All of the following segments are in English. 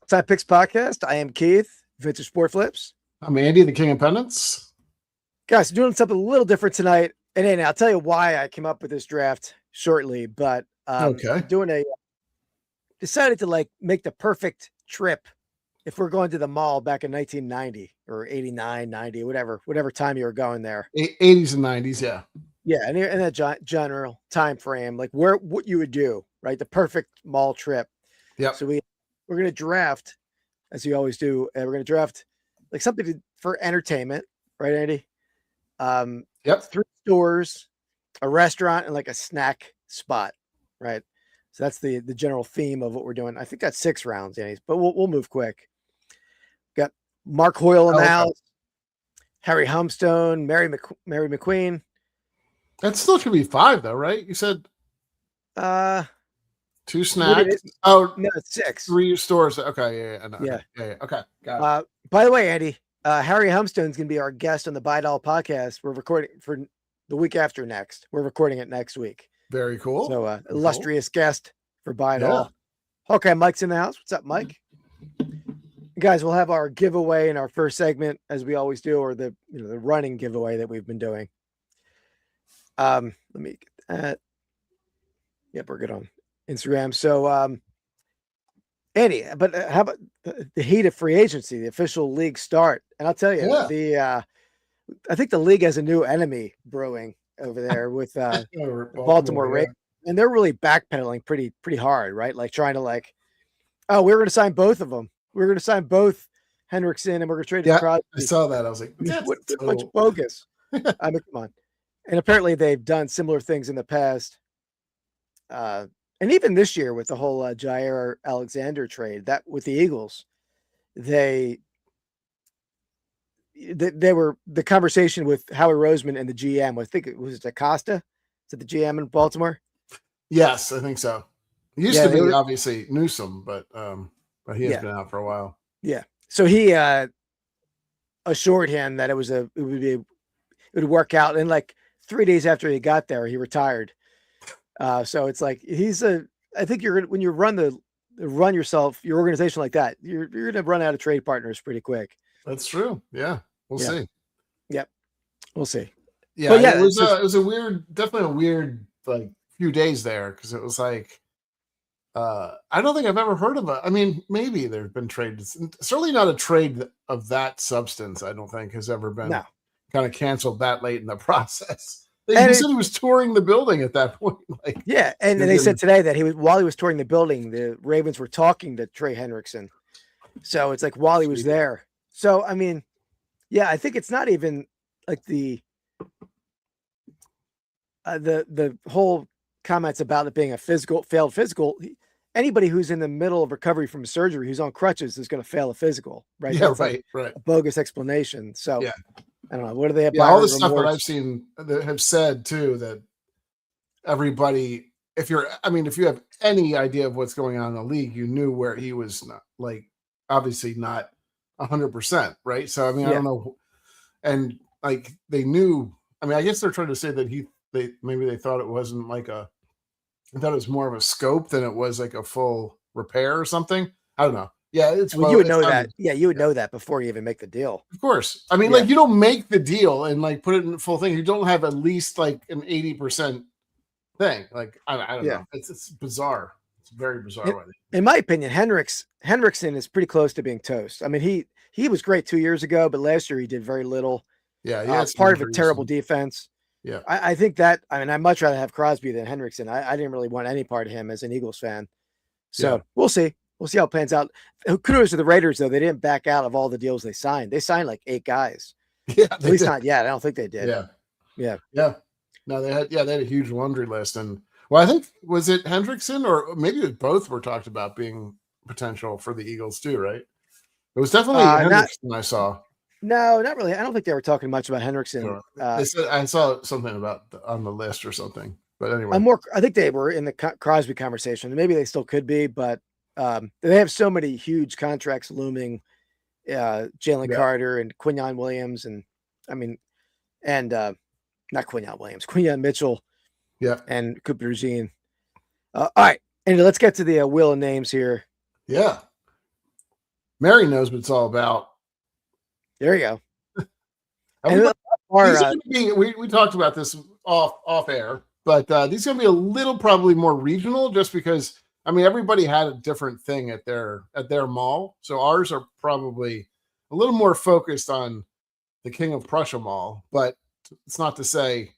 Pastime Picks Podcast. I am Keith, Vintage Sport Flips. I'm Andy, the King of Pennants. Guys, doing something a little different tonight. And Andy, I'll tell you why I came up with this draft shortly, but Okay. decided to make the perfect trip if we're going to the mall back in 1990 or 89, 90, whatever time you were going there. 80s and 90s, yeah. Yeah, and in that general time frame, like what you would do, right? The perfect mall trip. Yeah. So we're going to draft, as we always do, and we're going to draft like something for entertainment, right, Andy? Yep. 3 stores, a restaurant, and like a snack spot, right? So that's the general theme of what we're doing. I think that's 6 rounds, Andy, but we'll move quick. Got Mark Hoyle in the house, Harry Humstone, Mary McQueen. That still should be 5, though, right? You said 2 snacks. No, it's 6. 3 stores. Okay, yeah. Okay, got it. By the way, Andy, Harry Humstone's going to be our guest on the Buy Doll podcast. We're recording for the week after next. We're recording it next week. Very cool. So, illustrious guest for Buy Doll. Okay, Mike's in the house. What's up, Mike? Guys, we'll have our giveaway in our first segment, as we always do, or the running giveaway that we've been doing. Let me get that. Yep, we're good on Instagram. So, Andy, but how about the heat of free agency, the official league start? And I'll tell you, I think the league has a new enemy brewing over there with Baltimore Ravens, and they're really backpedaling pretty hard, right? Like trying to we're going to sign both of them. We're going to sign both Hendrickson, and we're going to trade Crosby. I saw that. I was like, what a bunch of bogus. I mean, come on. And apparently they've done similar things in the past. And even this year with the whole Jair Alexander trade, that with the Eagles, they were the conversation with Howie Roseman and the GM. I think it was Acosta. Is it the GM in Baltimore? Yes, I think so. He used to be obviously Newsom, but he has been out for a while. Yeah. So he assured him that it would work out. And 3 days after he got there, he retired. So it's like I think when you run yourself, your organization like that, you're gonna run out of trade partners pretty quick. That's true. Yeah, we'll see. Yep, we'll see. Yeah, but it was definitely a weird few days there, because it was I don't think I've ever heard of it. I mean, maybe there's been trades. Certainly not a trade of that substance. I don't think has ever been kind of canceled that late in the process. He said he was touring the building at that point. And they said today that while he was touring the building, the Ravens were talking to Trey Hendrickson. So it's while he was there. So I mean, I think it's not even the whole comments about it being a failed physical. Anybody who's in the middle of recovery from surgery who's on crutches is going to fail a physical, right? Yeah, right. A bogus explanation. So I don't know. What do they have? All the stuff that I've seen that have said too, that everybody, if you have any idea of what's going on in the league, you knew where he was not, obviously not 100%, right? So I mean, I don't know, and they knew. I mean, I guess they're trying to say that maybe they thought it wasn't I thought it was more of a scope than it was a full repair or something. I don't know. Yeah, you would know that. Yeah, you would know that before you even make the deal. Of course. I mean, you don't make the deal and put it in the full thing. You don't have at least an 80% thing. I don't know. It's bizarre. It's very bizarre. In my opinion, Hendrickson is pretty close to being toast. I mean, he was great 2 years ago, but last year he did very little. Yeah, part of a terrible defense. Yeah, I think that. I mean, I'd much rather have Crosby than Hendrickson. I didn't really want any part of him as an Eagles fan. So we'll see. We'll see how it pans out. Kudos to the Raiders, though. They didn't back out of all the deals they signed. They signed 8 guys. Yeah, at least not yet. I don't think they did. Yeah. No, they had a huge laundry list, and I think was it Hendrickson or maybe both were talked about being potential for the Eagles too, right? It was definitely Hendrickson I saw. No, not really. I don't think they were talking much about Hendrickson. They said I saw something about on the list or something. But anyway, I think they were in the Crosby conversation. Maybe they still could be, but they have so many huge contracts looming. Jalen Carter and Quinyon Williams, and not Quinyon Williams, Quinyon Mitchell, and Cooper Jean. All right, and let's get to the wheel of names here. Yeah. Mary knows what it's all about. There you go. We talked about this off air, but these are going to be a little probably more regional, just because everybody had a different thing at their mall. So ours are probably a little more focused on the King of Prussia Mall, but it's not to say,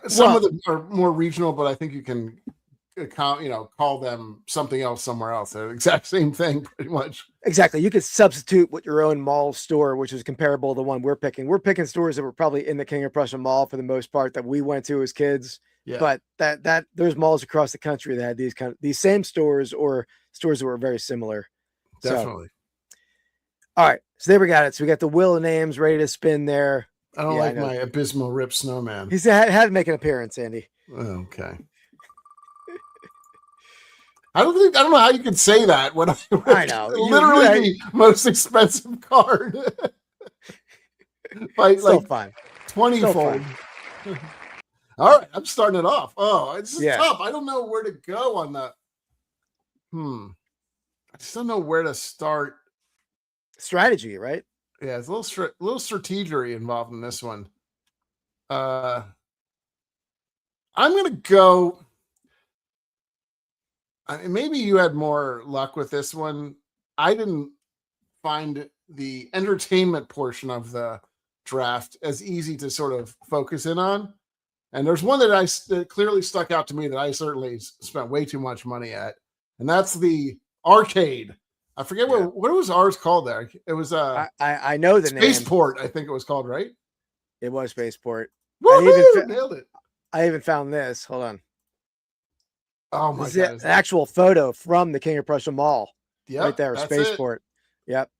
some of them are more regional, but I think you can call them something else somewhere else. They're the exact same thing, pretty much. Exactly. You could substitute with your own mall store, which is comparable to the one we're picking. We're picking stores that were probably in the King of Prussia Mall for the most part that we went to as kids. Yeah. But that there's malls across the country that had these same stores or stores that were very similar. Definitely. All right. So there we got it. So we got the wheel of names ready to spin there. I don't like my abysmal Rip Snowman. He's had to make an appearance, Andy. Okay. I don't know how you could say that when I know literally the most expensive card. Fun. 20-fold. All right, I'm starting it off. Oh, it's tough. I don't know where to go on that. I just don't know where to start. Strategy, right? Yeah, it's a little strategery involved in this one. I'm gonna go. Maybe you had more luck with this one. I didn't find the entertainment portion of the draft as easy to sort of focus in on. And there's one that clearly stuck out to me that I certainly spent way too much money at, and that's the arcade. I forget what was ours called there. It was I know the name. Spaceport, I think it was called, right? It was Spaceport. Nailed it. I even found this. Hold on. Oh my God. An actual photo from the King of Prussia Mall. Yeah. Right there, Spaceport. Yep.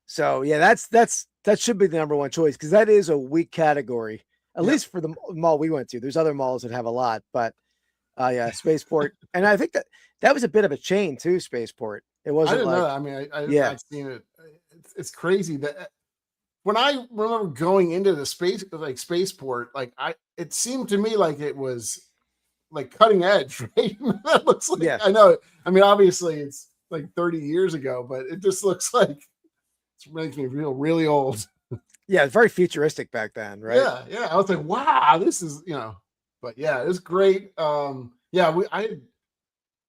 So that should be the number one choice, because that is a weak category, at least for the mall we went to. There's other malls that have a lot, but Spaceport. And I think that was a bit of a chain too, Spaceport. It wasn't. I didn't know. I've seen it. It's crazy that when I remember going into the Spaceport, it seemed to me like it was like cutting edge, right? That looks like, I know. Obviously it's like 30 years ago, but it just looks like it makes me feel really old. Yeah, it's very futuristic back then, right? Yeah. I was like, wow, this is, but yeah, it was great. I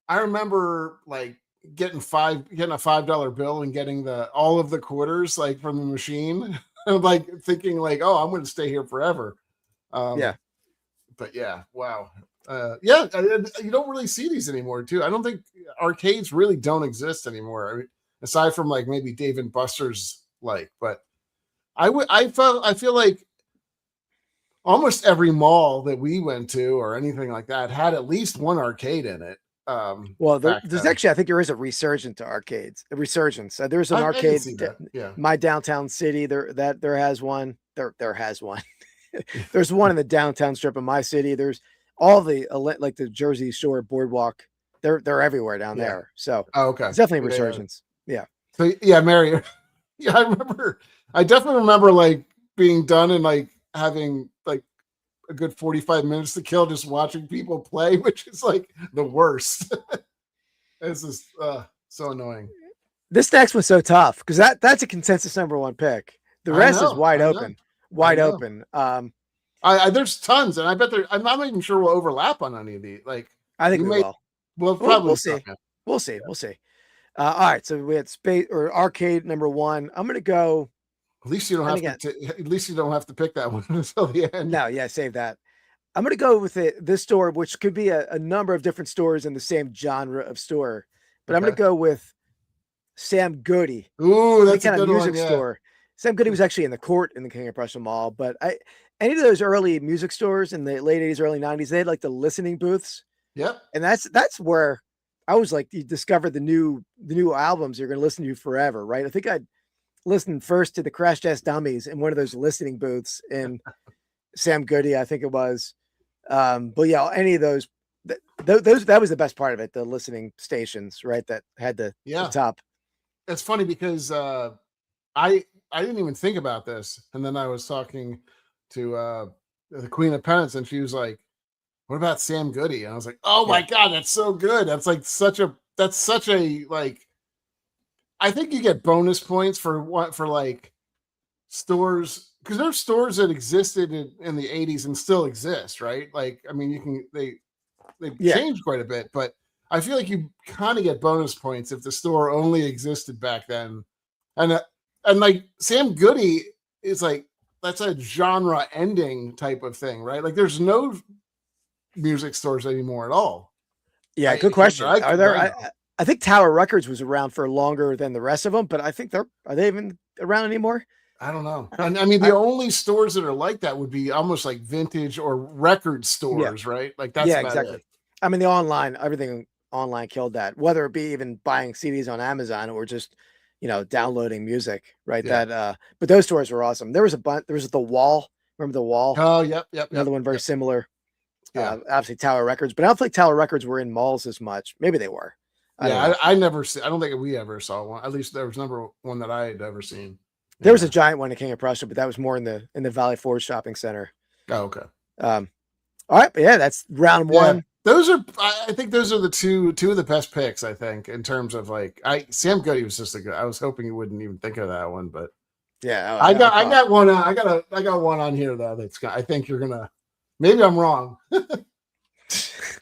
remember like getting a $5 bill and getting all of the quarters like from the machine, like thinking like, oh, I'm going to stay here forever. But yeah, wow. You don't really see these anymore too. I don't think arcades really don't exist anymore, aside from like maybe Dave and Buster's, but I feel like almost every mall that we went to or anything like that had at least one arcade in it. There's actually, I think there is a resurgence to arcades. A resurgence. There's an arcade. My downtown city. There has one. There has one. There's one in the downtown strip of my city. There's all the like the Jersey Shore boardwalk. They're everywhere down there. So okay, it's definitely a resurgence. Yeah. So Mary. Yeah, I definitely remember like being done and like having like a good 45 minutes to kill just watching people play, which is like the worst. It's just so annoying. This next one's so tough because that's a consensus number one pick. The rest is wide open. Open. There's tons, and I bet I'm not even sure we'll overlap on any of these. Like, I think we will. We'll see. We'll see. All right, so we had space or arcade number one. I'm gonna go. At least you don't have to pick that one until the end. No, save that. I'm gonna go with this store, which could be a number of different stores in the same genre of store, but I'm gonna go with Sam Goody. Ooh, that's a good music one, store. Sam Goody was actually in the court in the King of Prussia Mall, but any of those early music stores in the late 80s, early 90s, they had like the listening booths. Yep. And that's where I was like, you discovered the new albums you're going to listen to forever, right? I think I'd listened first to the Crash Test Dummies in one of those listening booths in Sam Goody, I think it was. But yeah, any of those, that was the best part of it, the listening stations, right? That had the top. It's funny because I didn't even think about this. And then I was talking to the Queen of Pennants, and she was like, what about Sam Goody? And I was like, oh my God, that's so good. That's like such a like I think you get bonus points for like stores, because there's stores that existed in the 80s and still exist, right? Like, I mean, they've changed quite a bit, but I feel like you kind of get bonus points if the store only existed back then. And like Sam Goody is like, that's a genre ending type of thing, right? Like there's no music stores anymore at all. Yeah, good question. Are there? I think Tower Records was around for longer than the rest of them, but I think are they even around anymore? I don't know. I mean, the only stores that are like that would be almost like vintage or record stores, right? Like that's exactly it. I mean, everything online killed that, whether it be even buying CDs on Amazon or just, downloading music, right? Yeah. But those stores were awesome. There was the Wall. Remember the Wall? Oh, yep. Another one very similar. Yeah. Obviously Tower Records, but I don't think Tower Records were in malls as much. Maybe they were. I never see. I don't think we ever saw one. At least there was number one that I had ever seen. There was a giant one at King of Prussia, but that was more in the Valley Forge shopping center. Oh, okay. All right, but that's round one. I think those are the two of the best picks, I think, in terms of like Sam Goody was just I was hoping you wouldn't even think of that one, but I got one. I got one on here though. I think you're gonna. Maybe I'm wrong.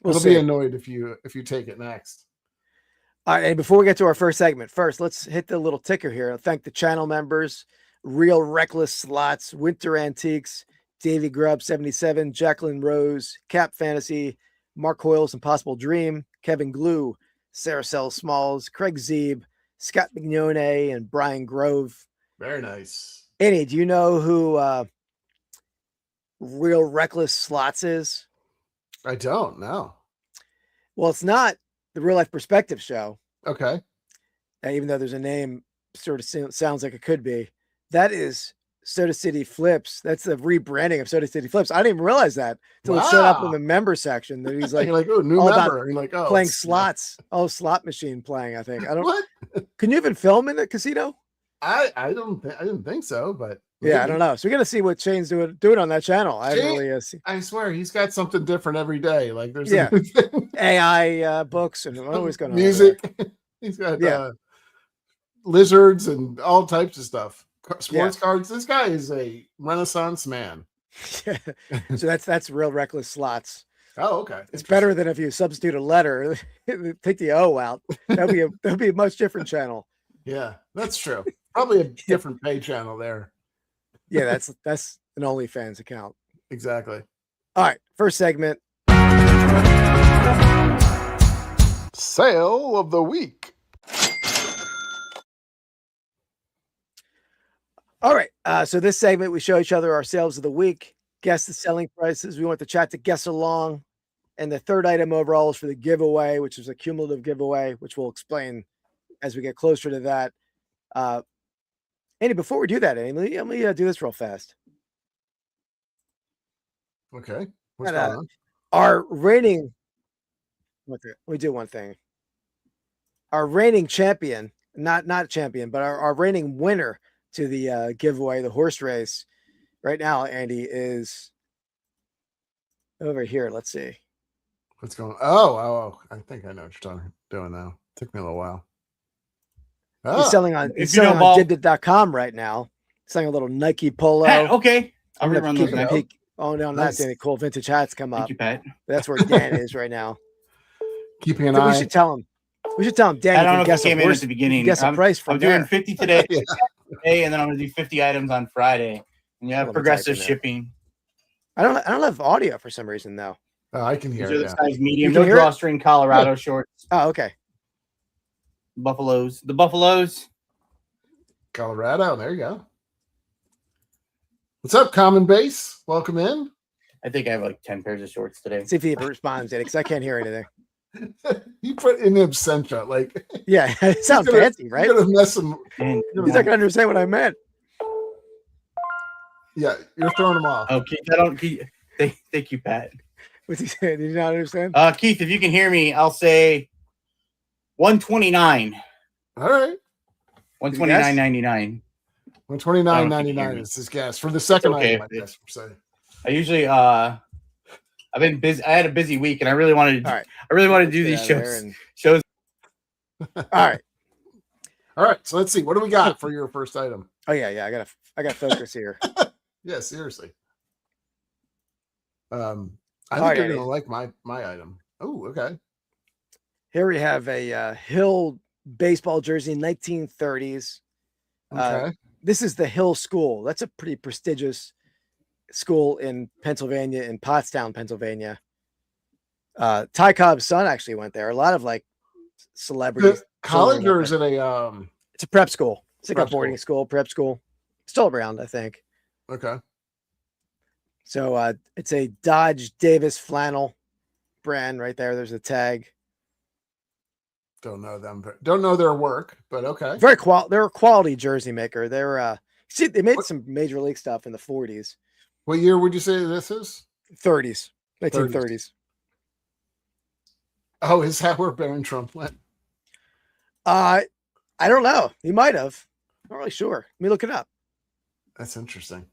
We'll be annoyed if you take it next. All right, and before we get to our first segment, let's hit the little ticker here. I'll thank the channel members: Real Reckless Slots, Winter Antiques, Davy Grubb 77, Jacqueline Rose, Cap Fantasy, Mark Hoyle's Impossible Dream, Kevin Glue, Sarah Sell Smalls, Craig Zeeb, Scott Mignone, and Brian Grove. Very nice. Annie, do you know who Real Reckless Slots is? I don't know. Well, it's not the Real Life Perspective Show. Okay. Even though there's a name sort of sounds like it could be. That is Soda City Flips. That's the rebranding of Soda City Flips. I didn't even realize that until it showed up in the member section. That he's like, you're like, oh, new member. You're like, oh, playing slots. Oh, slot machine playing. I think. I don't. What? Can you even film in a casino? I didn't think so, but yeah, I don't know. So we're gonna see what Shane's doing on that channel. I swear he's got something different every day. Like there's AI books and always going on music. He's got lizards and all types of stuff. Sports cards. This guy is a Renaissance man. Yeah. So that's Real Reckless Slots. Oh, okay. It's better than if you substitute a letter, take the O out. That'd be a much different channel. Yeah, that's true. Probably a different pay channel there. Yeah, that's an OnlyFans account. Exactly. All right, first segment. Sale of the week. All right. So this segment, we show each other our sales of the week, guess the selling prices. We want the chat to guess along. And the third item overall is for the giveaway, which is a cumulative giveaway, which we'll explain as we get closer to that. Andy, before we do that, Andy, let me do this real fast. Okay. What's going on? Our rating. Let me do one thing. Our reigning champion, not champion, but our reigning winner to the giveaway, the horse race, right now, Andy, is over here. Let's see. What's going on? Oh, I think I know what you're doing now. Took me a little while. He's selling on Dibdit.com right now. Selling a little Nike polo. Pat, okay. I'm gonna run those now. Oh, no, that's any cool vintage hats come up. Thank you, Pat. That's where Dan is right now. Keeping an eye. We should tell him. Dan. I don't know if he came in at the beginning. Guess a price from I'm doing 50 today, and then I'm gonna do 50 items on Friday. And you have progressive shipping. I don't have audio for some reason though. Oh, I can hear it. These are the size medium, no drawstring Colorado shorts. Oh, okay. The Buffaloes. Colorado, there you go. What's up, Common Base? Welcome in. I think I have like 10 pairs of shorts today. See if he responds, because I can't hear anything. You put in absentia, like yeah, it sounds fancy, right? You're gonna mess him. He's not gonna understand what I meant. Yeah, you're throwing him off. Oh, Keith, thank you, Pat. What's he saying? Did you not understand? Keith, if you can hear me, I'll say 129. All right. 129.99. 129.99 is his guess for the second item, I guess. I usually I've been busy. I had a busy week, and I really wanted to. I really wanted to do these shows. All right. All right, so let's see. What do we got for your first item? Oh yeah. I got focus here. Yeah, seriously. I think right, you're Eddie. gonna like my item. Oh, okay. Here we have a Hill baseball jersey, 1930s. Okay. This is the Hill School. That's a pretty prestigious school in Pennsylvania, in Pottstown, Pennsylvania. Ty Cobb's son actually went there. A lot of like celebrities. College or is it a It's a prep school. It's like prep a boarding school, prep school. Still around, I think. Okay. So it's a Dodge Davis flannel brand right there. There's a tag. Don't know them. Don't know their work, but okay. They're a quality jersey maker. They're they made some major league stuff in the 40s. What year would you say this is? 30s. 1930s. Oh, is that where Barron Trump went? I don't know. He might have. Not really sure. Let me look it up. That's interesting.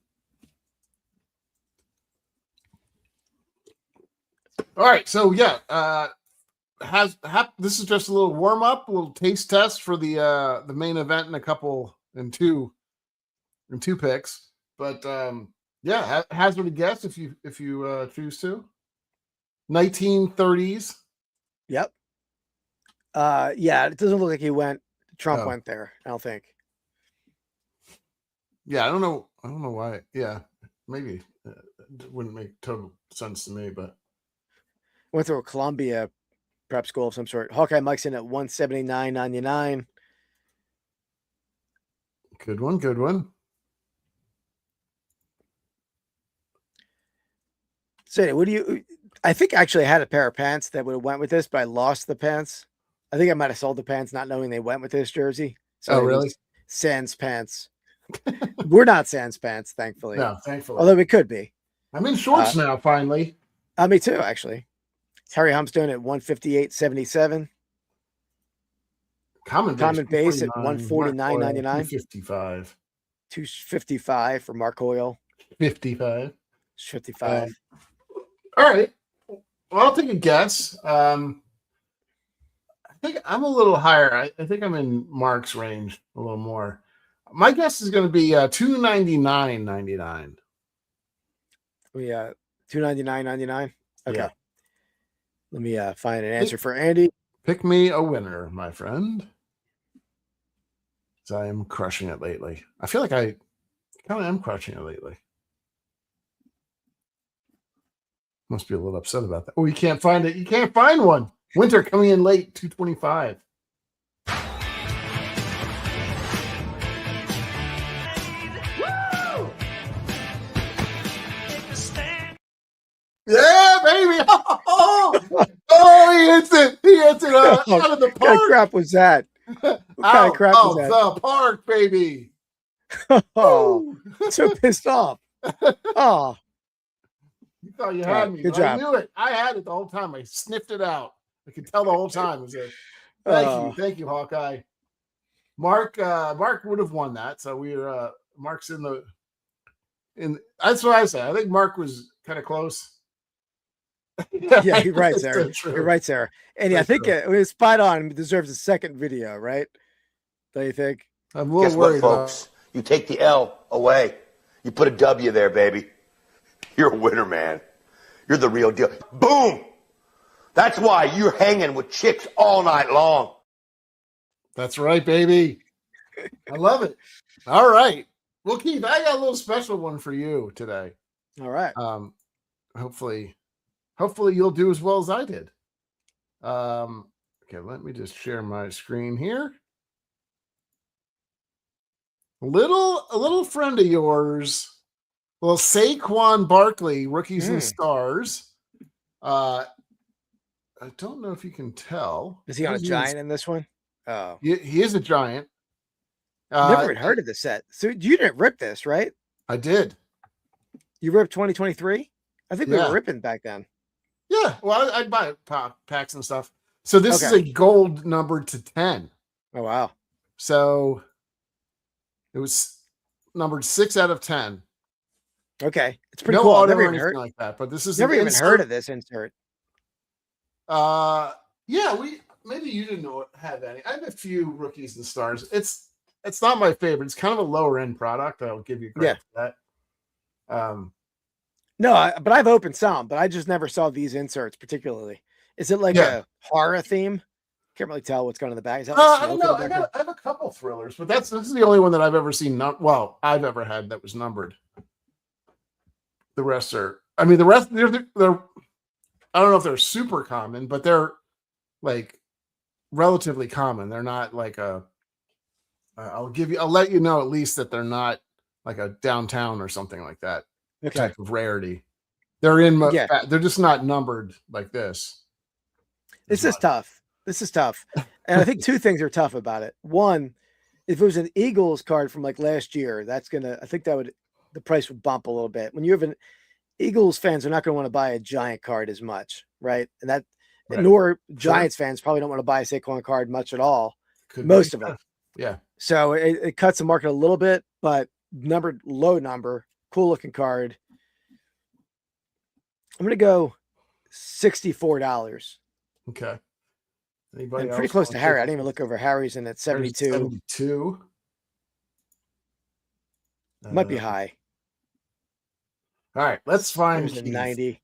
All right, so yeah, this is just a little warm up, a little taste test for the main event in two picks. But yeah, hazard a guess if you choose to. 1930s. Yep. Yeah, it doesn't look like Trump went there, I don't think. Yeah, I don't know why. Yeah, maybe it wouldn't make total sense to me, but Went through a Columbia prep school of some sort. Hawkeye Mike's in at 179.99. Good one. So I think actually I had a pair of pants that would have went with this, but I lost the pants. I think I might have sold the pants not knowing they went with this jersey. So really? Sans pants. We're not sans pants, thankfully. No, thankfully. Although we could be. I'm in shorts now, finally. Me too, actually. Harry Humstone at 158.77. Common base at 149.99. 255. 255 for Mark Hoyle. 55. 55. All right. Well, I'll take a guess. I think I'm a little higher. I think I'm in Mark's range a little more. My guess is going to be $299.99. We 299.99. Okay. Yeah. Let me find an answer for Andy. Pick me a winner, my friend. I am crushing it lately. I feel like I kind of am crushing it lately. Must be a little upset about that. Oh, you can't find it. You can't find one. Winter coming in late, 225. Yeah, baby. Oh, he hits it. He hits it out of the park. What kind of crap was that? What kind of crap was that? The park, baby. Oh, so pissed off. Oh. You thought you had me. Good job. I knew it. I had it the whole time. I sniffed it out. I could tell the whole time. Thank you, Hawkeye. Mark would have won that. So we're Mark's in. That's what I said. I think Mark was kind of close. Yeah, you're right, Sarah. You're right, Sarah. And yeah, I think it was spot on. It deserves a second video, right? Don't you think? I'm a little worried, folks. You take the L away. You put a W there, baby. You're a winner, man. You're the real deal. Boom! That's why you're hanging with chicks all night long. That's right, baby. I love it. All right. Well, Keith, I got a little special one for you today. All right. Hopefully you'll do as well as I did. Okay, let me just share my screen here. A little friend of yours, well, Saquon Barkley, Rookies and Stars. I don't know if you can tell. Is he on a giant in this one? Oh, he is a giant. Never even heard of this set. So you didn't rip this, right? I did. You ripped 2023? I think we were ripping back then. Yeah, well, I'd buy packs and stuff. So this is a gold numbered to 10. Oh, wow. So it was numbered 6 out of 10. Okay. It's pretty cool. I've never even heard like that, but this is never even heard of this insert. Yeah, maybe you didn't have any. I have a few rookies and stars. It's not my favorite. It's kind of a lower end product. I'll give you credit for that. No, but I've opened some, but I just never saw these inserts particularly. Is it like a horror theme? Can't really tell what's going on in the back. Is that like I don't know. I have a couple thrillers, but this is the only one that I've ever seen. I've ever had that was numbered. The rest are. I mean, the rest they're. I don't know if they're super common, but they're like relatively common. They're not like a. I'll let you know at least that they're not like a downtown or something like that. Type of rarity. They're in. They're just not numbered like this. This is tough. And I think two things are tough about it. One, if it was an Eagles card from like last year, I think the price would bump a little bit. When you have an Eagles fans are not going to want to buy a Giant card as much, right? And nor Giants fans probably don't want to buy a Saquon card much at all. Most of them. Yeah. So it cuts the market a little bit, but low number, cool looking card. I'm going to go $64. Okay. Anybody else? Pretty close to Harry. I didn't even look over Harry's in at 72. 72. Might be high. All right, let's find 90.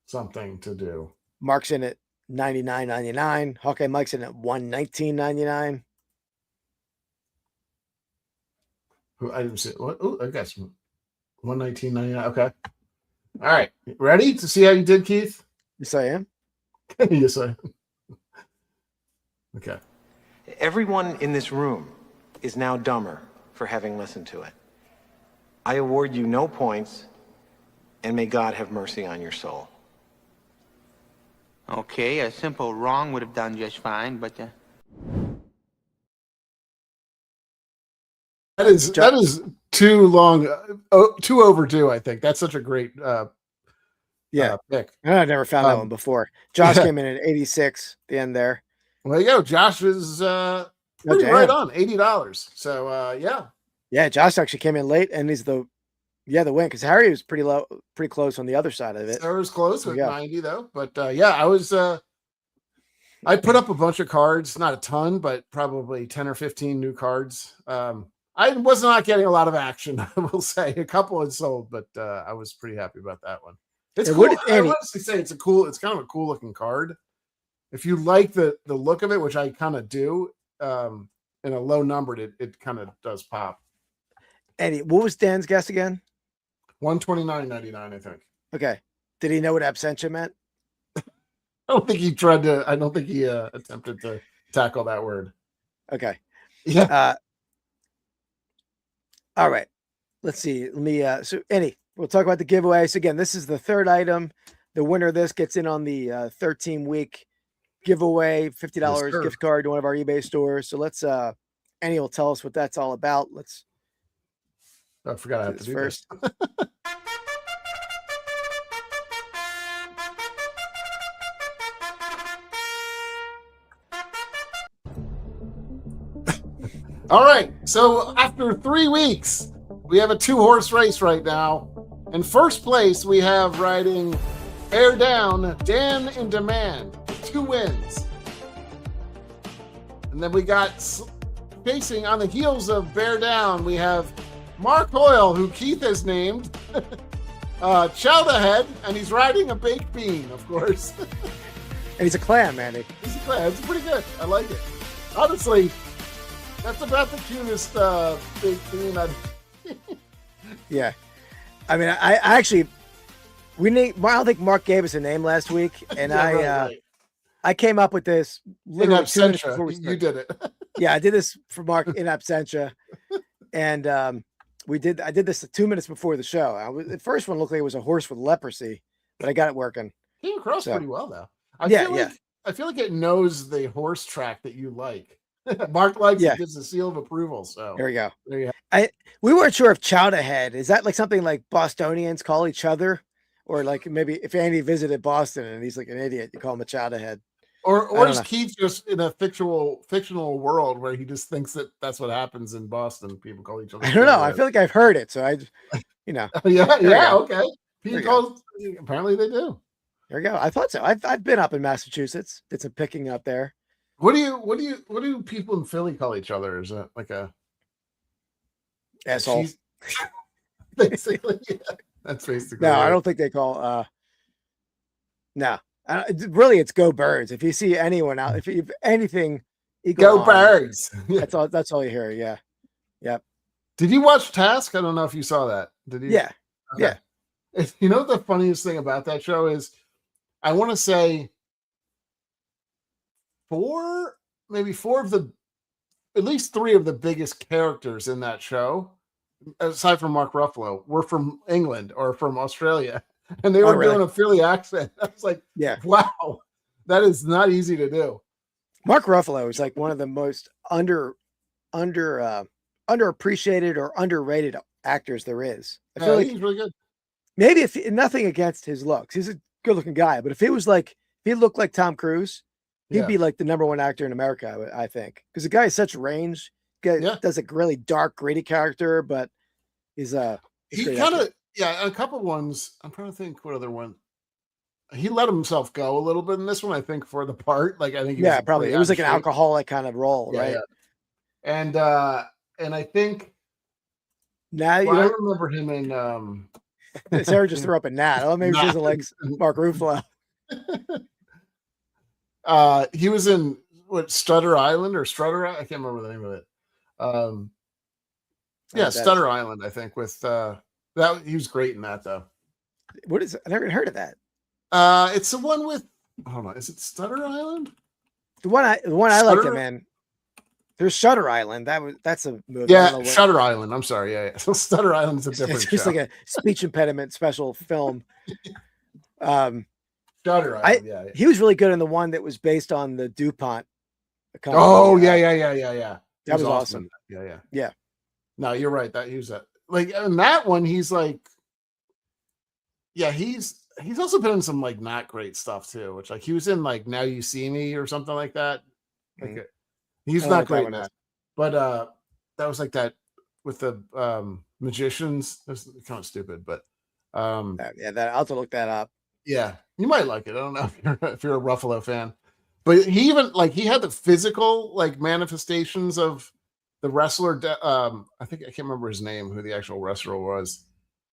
Something to do. Mark's in at 99.99. Hawkeye Mike's in at 119.99. I didn't see it. Oh, I guess 119.99. Okay. All right. Ready to see how you did, Keith? Yes, I am. Yes, I am. Okay. Everyone in this room is now dumber for having listened to it. I award you no points, and may God have mercy on your soul. Okay, a simple wrong would have done just fine, but that is too long, too overdue. I think that's such a great pick. I never found that one before. Josh came in at 86 at the end there. Well, there you go. Josh is pretty right on $80. So yeah. Josh actually came in late, and he's the win because Harry was pretty close on the other side of it. Sarah was close with 90 though, but I was. I put up a bunch of cards, not a ton, but probably 10 or 15 new cards. I was not getting a lot of action. I will say a couple had sold, but I was pretty happy about that one. It's cool. I would honestly say it's kind of a cool looking card. If you like the look of it, which I kind of do, in a low numbered, it kind of does pop. Eddie, what was Dan's guess again? 129.99, I think. Okay. Did he know what absentia meant? I don't think he tried to. I don't think he attempted to tackle that word. Okay. Yeah. All right. Let's see. Let me. So, Eddie, we'll talk about the giveaway. So again, this is the third item. The winner of this gets in on the 13-week giveaway, $50 gift card to one of our eBay stores. So let's. Annie will tell us what that's all about. Let's. I forgot I have to do first. All right. So after 3 weeks, we have a 2-horse race right now. In first place, we have riding Bear Down, Dan in Demand, 2 wins. And then we got facing on the heels of Bear Down, we have Mark Hoyle, who Keith has named Chowder Head, and he's riding a baked bean, of course. And he's a clam, Andy. He's a clam. It's pretty good. I like it. Honestly, that's about the cutest baked bean Yeah. I mean, I actually, I don't think Mark gave us a name last week, and I came up with this literally 2 minutes before we started. You did it. Yeah, I did this for Mark in absentia, and I did this 2 minutes before the show. The first one looked like it was a horse with leprosy, but I got it working. Came across pretty well though. I feel like it knows the horse track that you like. Mark likes it, gives a seal of approval. So there we go. We weren't sure if Chowder Head is that like something like Bostonians call each other, or like maybe if Andy visited Boston and he's like an idiot, you call him a Chowder Head. Or is Keith just in a fictional world where he just thinks that that's what happens in Boston? People call each other. I don't know. I feel like I've heard it, so okay. Apparently they do. There we go. I thought so. I've been up in Massachusetts. Did some picking up there. What do people in Philly call each other? Is it like a asshole? Basically, yeah. That's basically. No, it. I don't think they call. No, really, it's go birds. If you see anyone out, if anything, Go birds. That's all. That's all you hear. Yeah. Yep. Did you watch Task? I don't know if you saw that. Did you? Yeah. Okay. Yeah. You know what the funniest thing about that show is? I want to say maybe four of at least three of the biggest characters in that show, aside from Mark Ruffalo, were from England or from Australia, and they were doing a Philly accent. I was like, yeah, wow, that is not easy to do. Mark Ruffalo is like one of the most underappreciated or underrated actors there is. I feel like he's really good. Maybe if nothing against his looks, he's a good-looking guy, but if he looked like Tom Cruise, he'd be like the #1 actor in America, I think, because the guy has such range. Does a really dark, gritty character, but he kind of a couple ones. I'm trying to think what other one. He let himself go a little bit in this one, I think, for the part. Like I think, probably it was like an alcoholic kind of role, right? Yeah. And I think now I remember him in. Sarah just threw up a gnat. Oh, maybe she doesn't like Mark Ruffalo. He was in Stutter Island or Strutter. I can't remember the name of it. Stutter Island. I think with that he was great in that though. What is it? I never even heard of that. It's the one with. Hold on, is it Stutter Island? The one I liked him in. There's Shutter Island. That's a movie. Yeah, Shutter Island. I'm sorry. Yeah. So Stutter Island is a different. It's just like a speech impediment special film. Shutter Island. He was really good in the one that was based on the DuPont company. Oh yeah. That was awesome. Yeah. No, you're right. That he was like in that one. He's like, he's also been in some like not great stuff too. Which like he was in like Now You See Me or something like that. Like he's not great in that. But that was like that with the magicians. That's kind of stupid, but I'll have to look that up. Yeah, you might like it. I don't know if you're a Ruffalo fan, but he even like he had the physical like manifestations of the wrestler. I think I can't remember his name, who the actual wrestler was.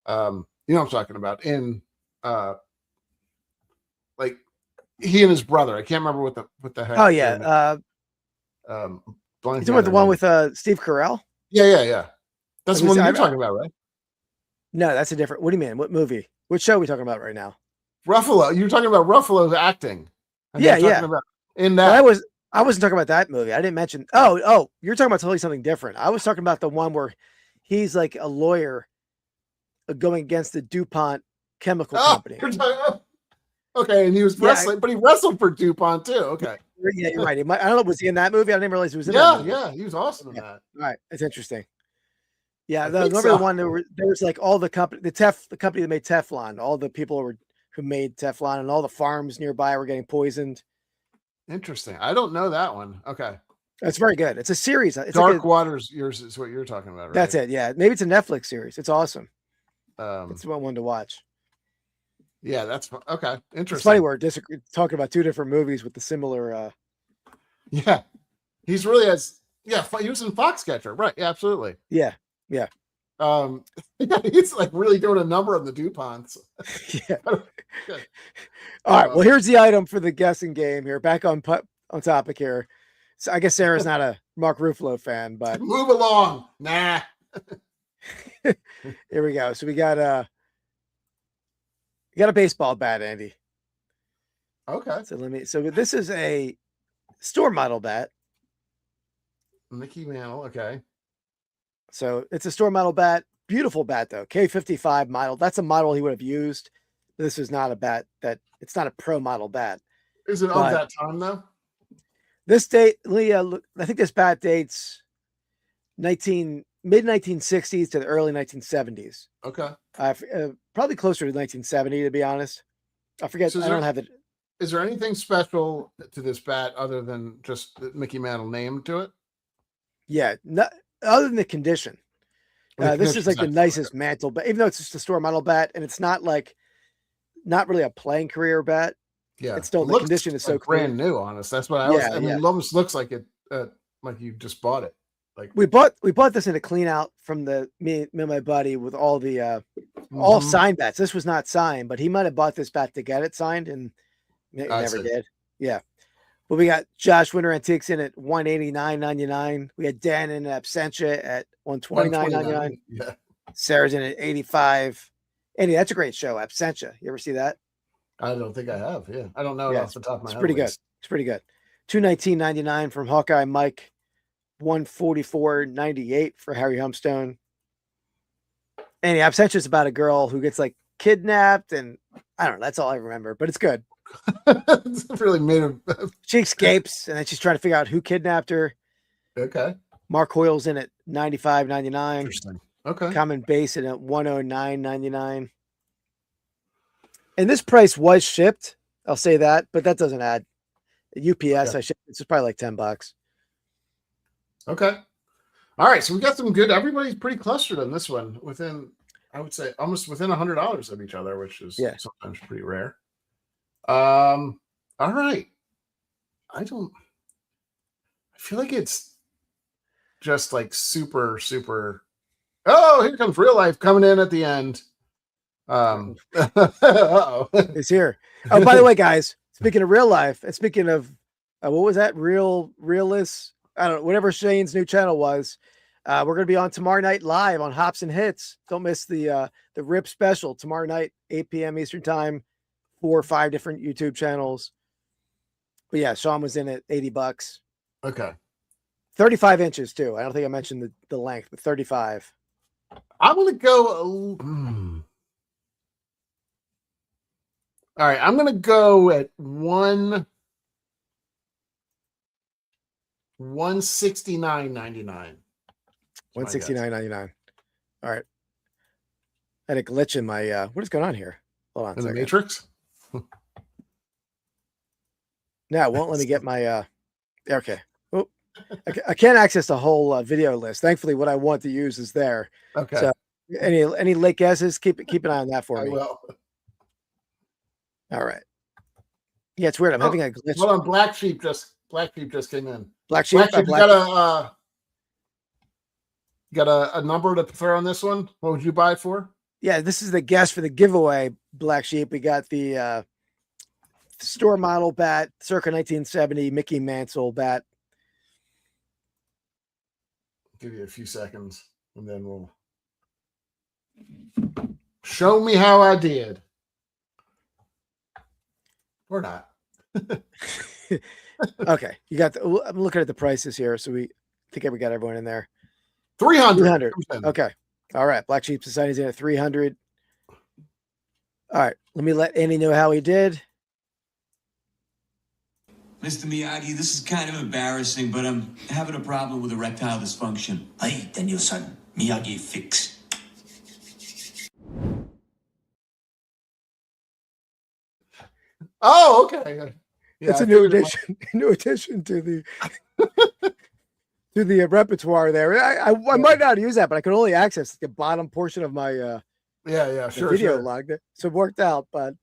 You know what I'm talking about in like he and his brother. I can't remember what the heck. Oh yeah. You talking about the one with Steve Carell? Yeah. That's the one you're talking about, right? No, that's a different. What do you mean? What movie? What show are we talking about right now? Ruffalo. You're talking about Ruffalo's acting. Yeah. About in that. Well, I wasn't talking about that movie. I didn't mention. Oh, you're talking about totally something different. I was talking about the one where he's like a lawyer going against the DuPont chemical company. Okay, and he was wrestling, but he wrestled for DuPont too. Okay. Yeah, you're right. I don't know. Was he in that movie? I didn't realize he was in that movie. Yeah, he was awesome in that. All right, it's interesting. Yeah, remember the one there was like all the company, the company that made Teflon, all the people who made Teflon, and all the farms nearby were getting poisoned. Interesting. I don't know that one. Okay, that's very good. It's a series. It's Dark Waters. Yours is what you're talking about, right? That's it. Yeah, maybe it's a Netflix series. It's awesome. It's one to watch. Yeah, that's okay. Interesting. It's funny we're talking about two different movies with the similar. Yeah, he's really has. Yeah, he was in Foxcatcher, right? Yeah, absolutely. Yeah. He's like really doing a number on the DuPonts. Yeah. All right. Well, here's the item for the guessing game here. Back on topic here. So I guess Sarah's not a Mark Ruffalo fan, but move along. Nah. Here we go. So we got a baseball bat, Andy. Okay. So this is a store model bat. Mickey Mantle. Okay. So it's a store model bat. Beautiful bat though. K55 model. That's a model he would have used. This is not a bat it's not a pro model bat. Is it of that time though? This date, Leah, I think this bat dates mid-1960s to the early 1970s. Okay. Probably closer to 1970, to be honest. I forget. So I don't have it. Is there anything special to this bat other than just the Mickey Mantle name to it? Yeah. Other than the condition. This is like the nicest mantle, but even though it's just a store model bat and it's not really a playing career bat, Yeah, It's still, it the looks condition is so like clean. brand new. Honest, that's what I was. I mean, it almost looks like it, like you just bought it. Like we bought this in a clean out from me and my buddy with all the all signed bats. This was not signed, but he might have bought this bat to get it signed, and it never did. Yeah. But we got Josh Winter Antiques in at $189.99. We had Dan in Absentia at $129.99. Yeah. Sarah's in at $85. Andy, that's a great show, Absentia. You ever see that? I don't think I have. Yeah, I don't know off the top of my head. It's pretty good. It's pretty good. $219.99 from Hawkeye Mike. $144.98 for Harry Humstone. Andy, Absentia is about a girl who gets like kidnapped, and I don't know. That's all I remember, but it's good. It's really made him. She escapes, and then she's trying to figure out who kidnapped her. Okay. Mark Hoyle's in at $95.99. Interesting. Okay. Common Base in at $109.99. And this price was shipped. I'll say that, but that doesn't add. UPS, I shipped. It's probably like $10. Okay. All right. So we got some good. Everybody's pretty clustered on this one. Within, I would say, almost within $100 of each other, which is sometimes pretty rare. All right. I feel like it's just like super. Oh, here comes real life coming in at the end. It's here. Oh, by the way, guys, speaking of real life, and speaking of what was that? Realist? I don't know, whatever Shane's new channel was. We're going to be on tomorrow night live on Hops and Hits. Don't miss the RIP special tomorrow night, 8 p.m. Eastern time, 4 or 5 different YouTube channels. But yeah, Sean was in at $80. Okay. 35 inches too. I don't think I mentioned the length, but 35. I'm going to go. All right. I'm going to go at $169.99. $169.99. All right. I had a glitch in my what is going on here? Hold on a second. The Matrix? No, it won't let me get my okay. Oh, I can't access the whole video list. Thankfully, what I want to use is there. Okay. So any late guesses? Keep an eye on that for me. I will. All right. Yeah, it's weird. I'm having a glitch. Hold on, Black Sheep just came in. Black Sheep. You got a number to throw on this one? What would you buy it for? Yeah, this is the guess for the giveaway, Black Sheep. We got the store model bat, circa 1970 Mickey Mantle bat. Give you a few seconds, and then we'll show me how I did. Or not. Okay, you got. I'm looking at the prices here, so we think we got everyone in there. 300. Okay. All right. Black Sheep Society's in at 300. All right. Let me let Andy know how he did. Mr. Miyagi, this is kind of embarrassing, but I'm having a problem with erectile dysfunction. Hey, Daniel-san, Miyagi fix. Oh, okay. Yeah, it's a new addition. New addition to the to the repertoire there. I might not use that, but I could only access the bottom portion of my video log there. So it worked out, but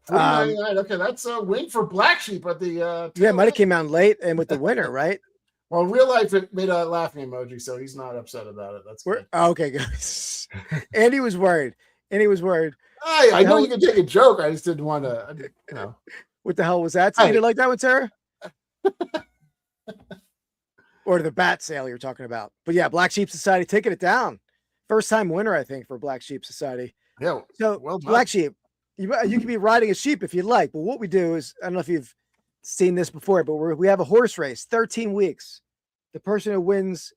okay, that's a win for Black Sheep at the it might have came out late and with the winner, right? Well, in real life it made a laughing emoji, so he's not upset about it. That's good. Okay, guys. Andy was worried. I know you can take a joke. I just didn't want to, What the hell was that? You didn't like that one, Sarah? Or the bat sale you're talking about. But yeah, Black Sheep Society taking it down. First time winner, I think, for Black Sheep Society. Yeah. So well done. Black Sheep, you can be riding a sheep if you'd like. But what we do is, I don't know if you've seen this before, but we have a horse race, 13 weeks. The person who wins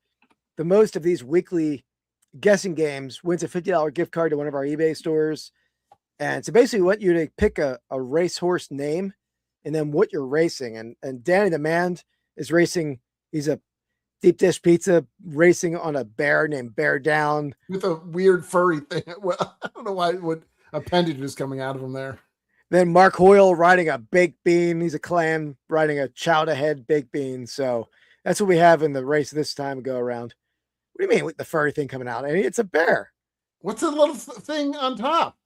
the most of these weekly guessing games wins a $50 gift card to one of our eBay stores. And so basically we want you to pick a racehorse name and then what you're racing. And Danny the Man is racing. He's a deep dish pizza racing on a bear named Bear Down. With a weird furry thing. Well, I don't know what appendage is coming out of him there. Then Mark Hoyle riding a baked bean. He's a clan riding a chowder head baked bean. So that's what we have in the race this time go around. What do you mean with the furry thing coming out? And it's a bear. What's the little thing on top?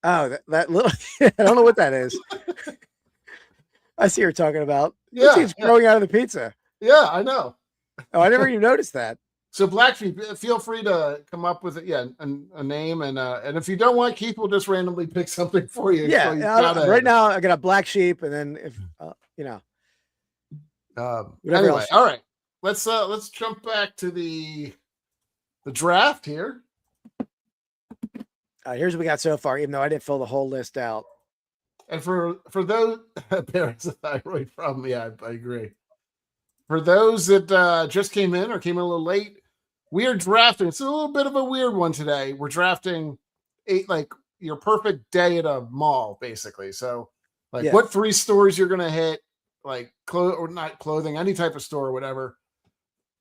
Oh, that little, I don't know what that is. I see what you're talking about. Yeah, It's growing out of the pizza. Yeah, I know. Oh, I never even noticed that. So Black Sheep, feel free to come up with it. Yeah, a name, and if you don't want Keith, we'll just randomly pick something for you. Yeah, So right now I got a Black Sheep, and then if anyway, else. all right. Let's jump back to the draft here. Here's what we got so far, even though I didn't fill the whole list out. And for those parents of thyroid problem, yeah, I agree. For those that just came in or came in a little late, we are drafting. It's a little bit of a weird one today. We're drafting your perfect day at a mall, basically. So, what 3 stores you're gonna hit, like not clothing, any type of store or whatever.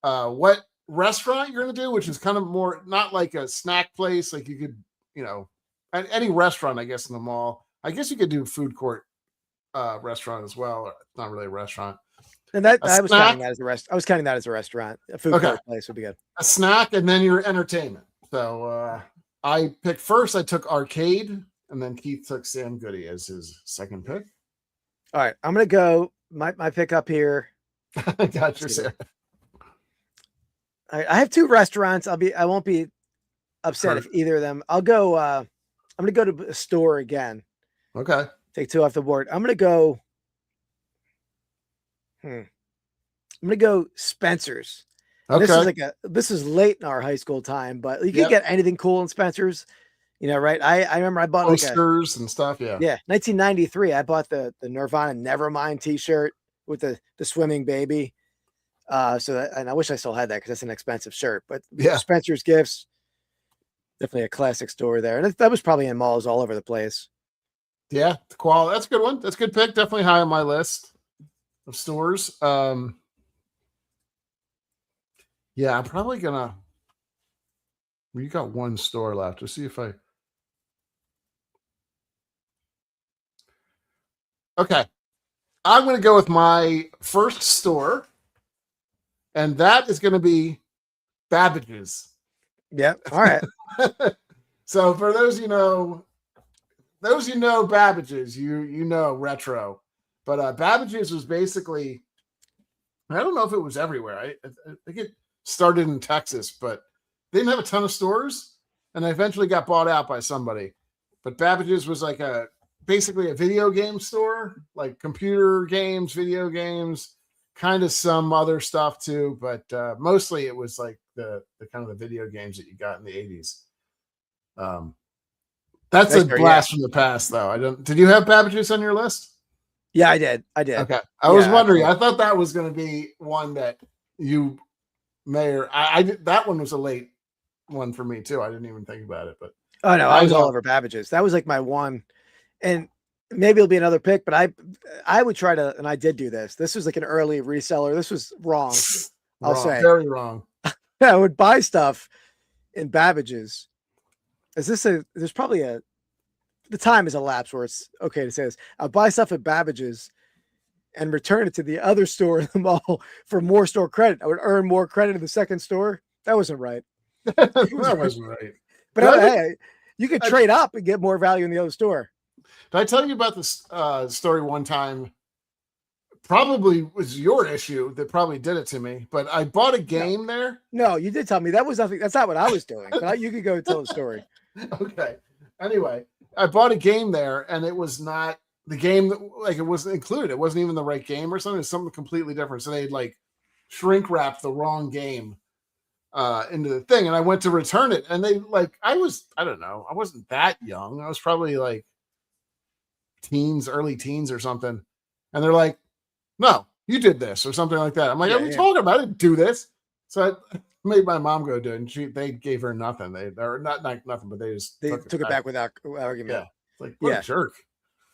What restaurant you're gonna do, which is kind of more not like a snack place, like you could, any restaurant, I guess, in the mall. I guess you could do food court restaurant as well. It's not really a restaurant. And I was counting that as a restaurant. I was counting that as a restaurant. A food court place would be good. A snack, and then your entertainment. So I picked first. I took arcade, and then Keith took Sam Goody as his second pick. All right, I'm gonna go my pick up here. I got you, Sam. I have 2 restaurants. I won't be upset if either of them. I'll go. I'm gonna go to a store again. Okay. Take 2 off the board. I'm gonna go. I'm gonna go Spencer's. Okay. This is late in our high school time, but you can get anything cool in Spencer's. Right? I remember I bought posters and stuff. Yeah. Yeah. 1993. I bought the Nirvana Nevermind T-shirt with the swimming baby. And I wish I still had that because that's an expensive shirt. But Spencer's Gifts, definitely a classic store there, and that was probably in malls all over the place. Yeah, the quality. That's a good one. That's a good pick. Definitely high on my list of stores. Yeah, I'm probably gonna. We got 1 store left. Let's see if I. Okay, I'm gonna go with my first store, and that is gonna be Babbage's. Yeah. All right. So for those Babbage's, you know retro, but Babbage's was basically, I don't know if it was everywhere. I think it started in Texas, but they didn't have a ton of stores, and they eventually got bought out by somebody. But Babbage's was like basically a video game store, like computer games, video games, kind of some other stuff too, but mostly it was like the kind of the video games that you got in the 80s. That's a blast from the past, though. Did you have Babbage's on your list? Yeah, I did. Okay. I was wondering. I thought that was going to be one that you may or I did. That one was a late one for me too. I didn't even think about it, but oh no, I was all over Babbage's. That was like my one, and maybe it'll be another pick, but I would try to, and I did do this. This was like an early reseller. This was wrong. I'll say very wrong. I would buy stuff in Babbage's. There's probably the time has elapsed where it's okay to say this. I'll buy stuff at Babbage's and return it to the other store in the mall for more store credit. I would earn more credit in the second store. That wasn't right. That wasn't right. But hey, you could trade up and get more value in the other store. Did I tell you about this story one time? Probably was your issue that probably did it to me, but I bought a game there. No, you did tell me that was nothing. That's not what I was doing. But you could go and tell the story. Okay. Anyway, I bought a game there, and it was not the game that it wasn't included. It wasn't even the right game or something. It was something completely different. So they'd shrink wrapped the wrong game into the thing, and I went to return it, and they I don't know. I wasn't that young. I was probably early teens or something, and they're like, "No, you did this," or something like that. I'm like, "What are you talking about? I didn't do this." So I made my mom go do it, and they gave her nothing. Not nothing, but they took it back without argument. Yeah, what a jerk.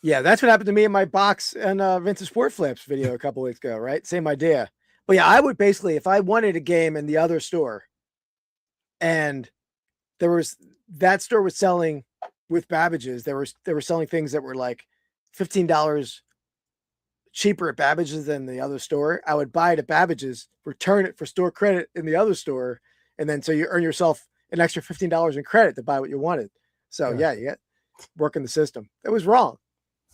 Yeah, that's what happened to me in my box and Vintage Sport Flips video a couple weeks ago. Right, same idea. But yeah, I would basically, if I wanted a game in the other store, and that store was selling with Babbage's, they were selling things that were like $15 cheaper at Babbage's than the other store. I would buy it at Babbage's, return it for store credit in the other store, and then so you earn yourself an extra $15 in credit to buy what you wanted. So yeah, working the system. It was wrong.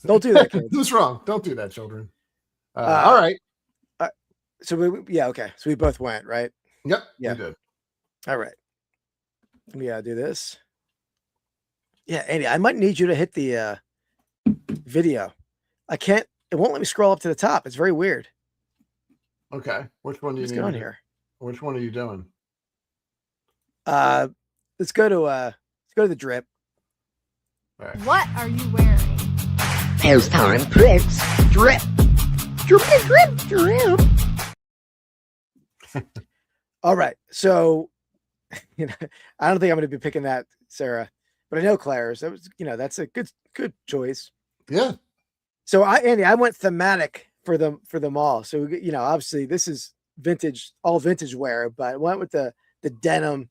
Don't do that, kids. It was wrong. Don't do that, children. All right. So okay. So we both went, right? Yep. Yeah. We did. All right. We gotta do this. Yeah, Andy, I might need you to hit the video. I can't. It won't let me scroll up to the top. It's very weird. Okay. Which one do you What's need? going on here? Which one are you doing? Let's go to the drip. What are you wearing? Pastime Picks Drip. Drip, drip, drip. All right. So, I don't think I'm going to be picking that, Sarah, but I know Claire's. That was, that's a good choice. Yeah. So Andy, I went thematic for them all. So, obviously this is all vintage wear, but I went with the denim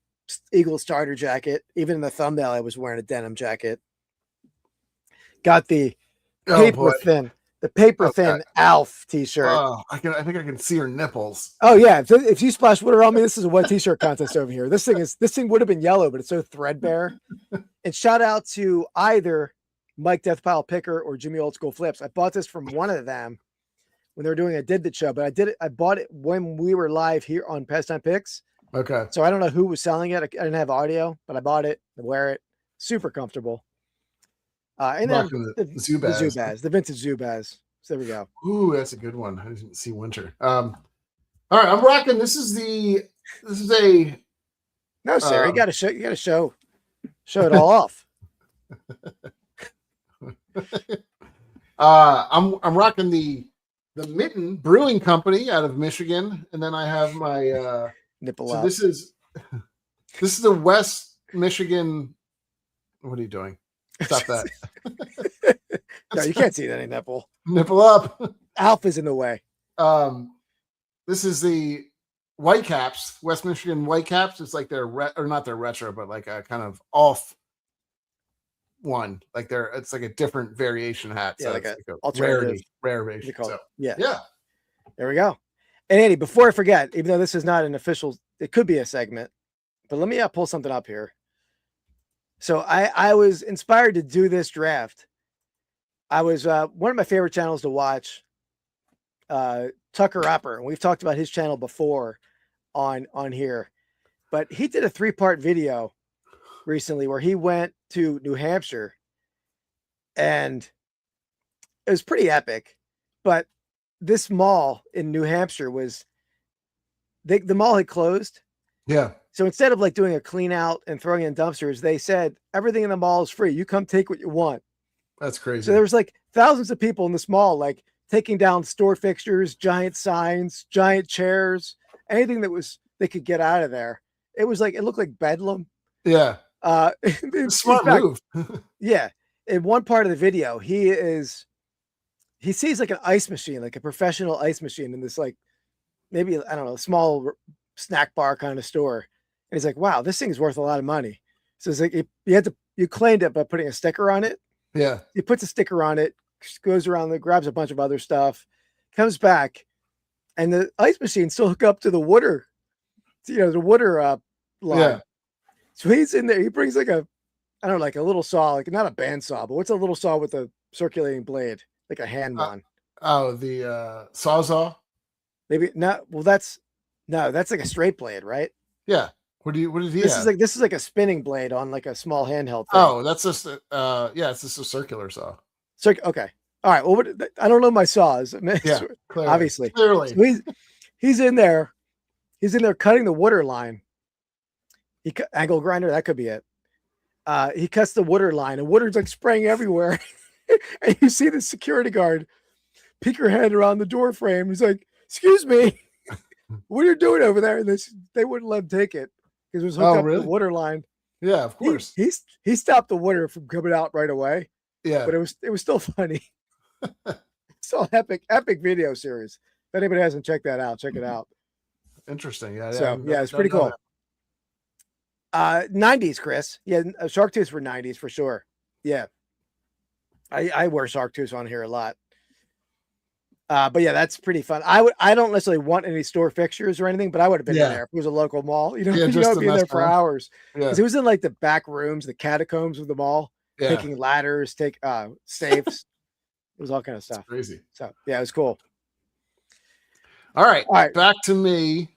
Eagle starter jacket. Even in the thumbnail, I was wearing a denim jacket. Got the paper thin Alf t-shirt. Oh, I think I can see her nipples. Oh yeah. If you splash water on me, this is a wet t-shirt contest over here. This thing would have been yellow, but it's so threadbare. And shout out to either Mike Deathpile Picker or Jimmy Old School Flips. I bought this from one of them when they were doing a Did the show, but I bought it when we were live here on Pastime Picks. Okay. So I don't know who was selling it. I didn't have audio, but I bought it. I wear it. Super comfortable. And then the Zubaz, the vintage Zubaz. So there we go. Ooh, that's a good one. I didn't see winter. All right, I'm rocking. This is a no, Sarah. You got to show it all off. I'm rocking the Mitten Brewing Company out of Michigan, and then I have my nipple so out. This is a West Michigan. What are you doing? Stop that. No, you can't see that nipple. Nipple up. Alpha's in the way. This is the Whitecaps, West Michigan Whitecaps. It's like their not their retro, but like a kind of off one. Like it's like a different variation hat. Yeah, so like it's a like rare variation. So, yeah. There we go. And Andy, before I forget, even though this is not an official, it could be a segment, but let me pull something up here. So I was inspired to do this draft. I was one of my favorite channels to watch, Tucker Upper, and we've talked about his channel before on here, but he did a 3-part video recently where he went to New Hampshire, and it was pretty epic. But this mall in New Hampshire the mall had closed. Yeah. So instead of like doing a clean out and throwing in dumpsters, they said everything in the mall is free. You come take what you want. That's crazy. So there was like thousands of people in this mall, like taking down store fixtures, giant signs, giant chairs, anything that they could get out of there. It was like, it looked like bedlam. Yeah. Smart move. Yeah. In one part of the video, he sees like an ice machine, like a professional ice machine in this, like maybe, I don't know, small snack bar kind of store. And he's like, wow, this thing's worth a lot of money. So it's like, you claimed it by putting a sticker on it. Yeah. He puts a sticker on it, goes around there, grabs a bunch of other stuff, comes back, and the ice machine still hooked up to the water, the water line. Yeah. So he's in there. He brings like a little saw, like not a bandsaw, but what's a little saw with a circulating blade, like a hand one? Oh, the Sawzall? Maybe not. Well, that's like a straight blade, right? Yeah. What did he have? This is like a spinning blade on like a small handheld thing. Oh, that's just it's just a circular saw. Okay. All right. Well, I don't know my saws. Yeah, obviously. Clearly. So he's in there. He's in there cutting the water line. Angle grinder, that could be it. He cuts the water line, and water's like spraying everywhere. And you see the security guard peek her head around the door frame. He's like, "Excuse me, what are you doing over there?" And they wouldn't let him take it because it was hooked up to the water line. Yeah, of course. He stopped the water from coming out right away. Yeah, but it was still funny. Still epic video series. If anybody hasn't checked that out, check it out. Interesting. Yeah. So yeah, it's pretty cool. 90s, Chris. Yeah, Shark Tooth for 90s for sure. Yeah. I wear Shark Tooth on here a lot. But yeah, that's pretty fun. I don't necessarily want any store fixtures or anything, but I would have been in there if it was a local mall. I'd be in there for hours. Because it was in like the back rooms, the catacombs of the mall. taking ladders, safes. It was all kind of stuff. That's crazy. So yeah, it was cool. All right. All right. Back to me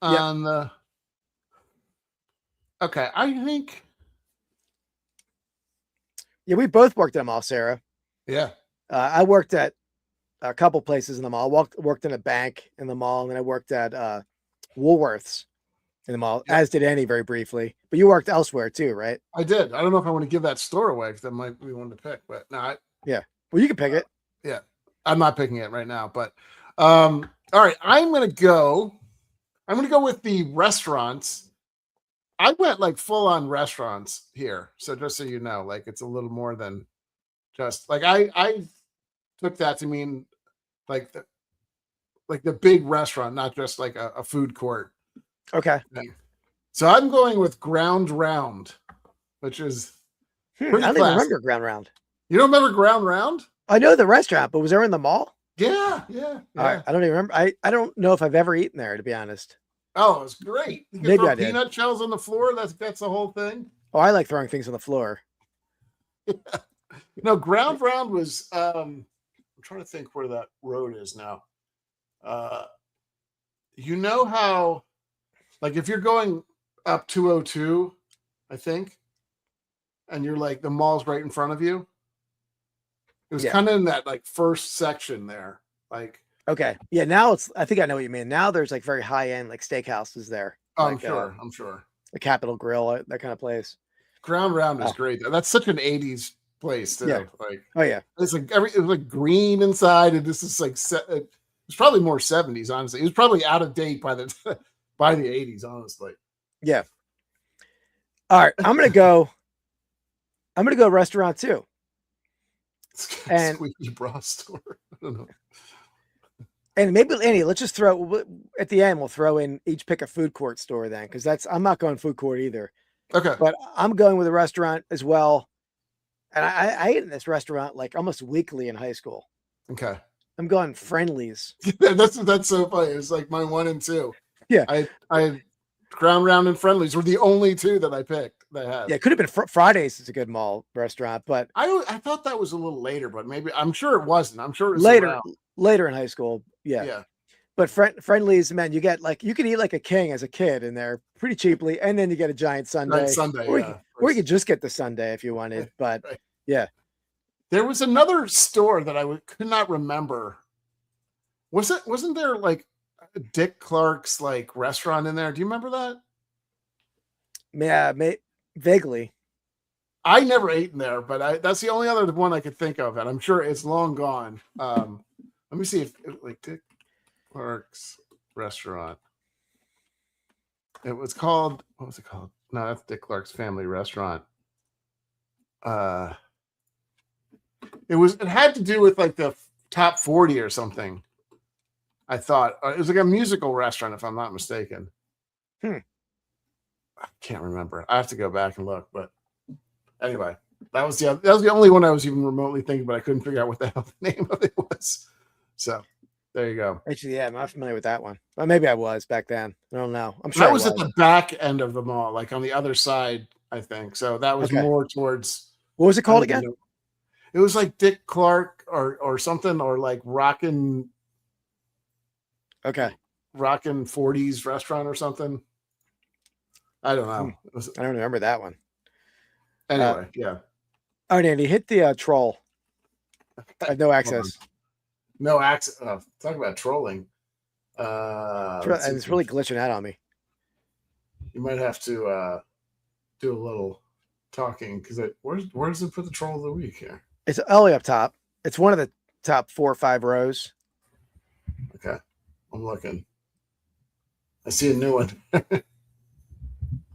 on the. Okay, I think. Yeah, we both worked at a mall, Sarah. Yeah. I worked at a couple places in the mall. Worked in a bank in the mall, and then I worked at Woolworths in the mall, as did Annie very briefly. But you worked elsewhere too, right? I did. I don't know if I want to give that store away because that might be one to pick, but no. Yeah. Well, you can pick it. Yeah. I'm not picking it right now, but all right. I'm gonna go with the restaurants. I went like full on restaurants here. So just so you know, like it's a little more than just like I took that to mean like the big restaurant, not just like a food court. Okay. So I'm going with Ground Round, which is I don't even remember Ground Round. You don't remember Ground Round? I know the restaurant, but was there in the mall? Yeah. All right. I don't even remember. I don't know if I've ever eaten there, to be honest. Oh, it's great. You can Maybe throw I did. peanut shells on the floor. That's the whole thing. Oh, I like throwing things on the floor. No, Ground Round was I'm trying to think where that road is now. You know how like if you're going up 202, I think, and you're like the mall's right in front of you. It was kind of in that like first section there. Like okay. Yeah, now I think I know what you mean. Now there's like very high end like steakhouses there. I'm like, sure. The Capitol Grill, that kind of place. Ground Round is great. That's such an 80s place too. Yeah. Like it's like it was like green inside, and this is like it was probably more 70s, honestly. It was probably out of date by the 80s, honestly. Yeah. All right. I'm gonna go restaurant too. And Squeaky bra store. I don't know. And maybe Annie, let's just throw at the end. We'll throw in each pick a food court store then, because I'm not going food court either. Okay, but I'm going with a restaurant as well. And I ate in this restaurant like almost weekly in high school. Okay, I'm going Friendly's. that's so funny. It's like my 1 and 2. Yeah, I Ground Round and Friendly's were the only two that I picked. That had. Yeah, it could have been Fridays. Is a good mall restaurant, but I thought that was a little later, but maybe I'm sure it wasn't. I'm sure it was later in high school. Yeah. But Friendly's, man, you get like you can eat like a king as a kid in there pretty cheaply, and then you get a giant sundae. Or you could just get the sundae if you wanted. But yeah, there was another store that I could not remember. Wasn't there like Dick Clark's like restaurant in there? Do you remember that? Yeah, vaguely. I never ate in there, but that's the only other one I could think of, and I'm sure it's long gone. Let me see if like Dick Clark's restaurant. It was called. What was it called? No, that's Dick Clark's family restaurant. It had to do with like the top 40 or something. I thought it was like a musical restaurant, if I'm not mistaken. I can't remember. I have to go back and look, but anyway, that was the only one I was even remotely thinking, but I couldn't figure out what the hell the name of it was. So there you go. Actually, yeah, I'm not familiar with that one. Well, maybe I was back then. I don't know. I'm sure that was at the back end of the mall, like on the other side, I think. So that was more towards. What was it called again? It was like Dick Clark or something, or like Rockin' 40s restaurant or something. I don't know. I don't remember that one. Anyway, yeah. All right, Andy, hit the troll. I have no access. No access. Talk about trolling. And it's really glitching out on me. You might have to do a little talking because where does it put the troll of the week here? It's all the way up top. It's one of the top 4 or 5 rows. Okay, I'm looking. I see a new one. I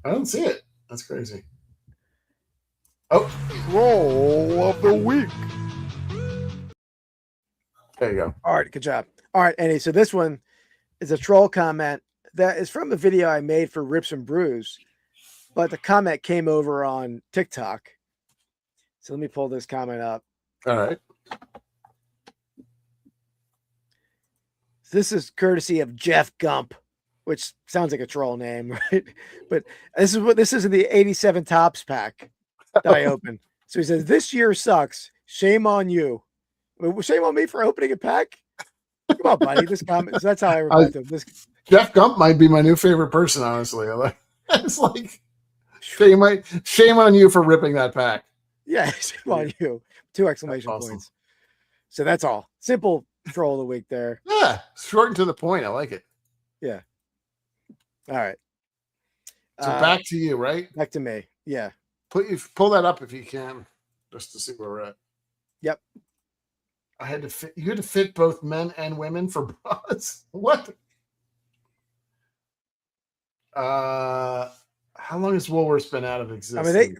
don't see it. That's crazy. Oh, troll of the week. There you go. All right, good job. All right, Andy. So this one is a troll comment that is from a video I made for Rips and Brews, but the comment came over on TikTok. So let me pull this comment up. All right. This is courtesy of Jeff Gump, which sounds like a troll name, right? But this is in the 87 Tops pack that I opened. So he says, this year sucks. Shame on you. Well, shame on me for opening a pack? Come on, buddy. This comment. So that's how I reply to him. Jeff Gump might be my new favorite person, honestly. It's like, shame on you for ripping that pack. Yeah, shame on you. 2 exclamation points. So that's all. Simple troll of the week there. Yeah, short and to the point. I like it. Yeah. All right. So back to you, right? Back to me. Yeah. Pull that up if you can, just to see where we're at. Yep. You had to fit both men and women for bras. What? How long has Woolworths been out of existence? I mean,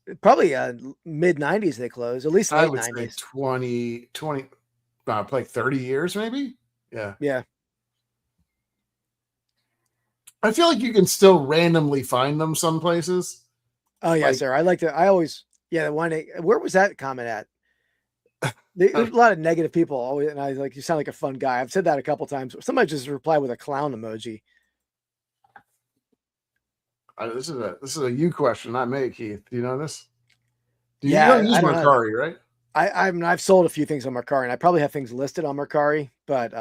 they probably mid 90s they closed, at least late 90s. Say 20, like 30 years maybe. Yeah. Yeah. I feel like you can still randomly find them some places. Oh yeah, sir. I always, the one, where was that comment at? There's a lot of negative people always, and I was like, you sound like a fun guy. I've said that a couple times. Somebody just replied with a clown emoji. This is a you question, not me, Keith. Do you know this? You Yeah, don't use Mercari, right? I've sold a few things on Mercari, and I probably have things listed on Mercari, but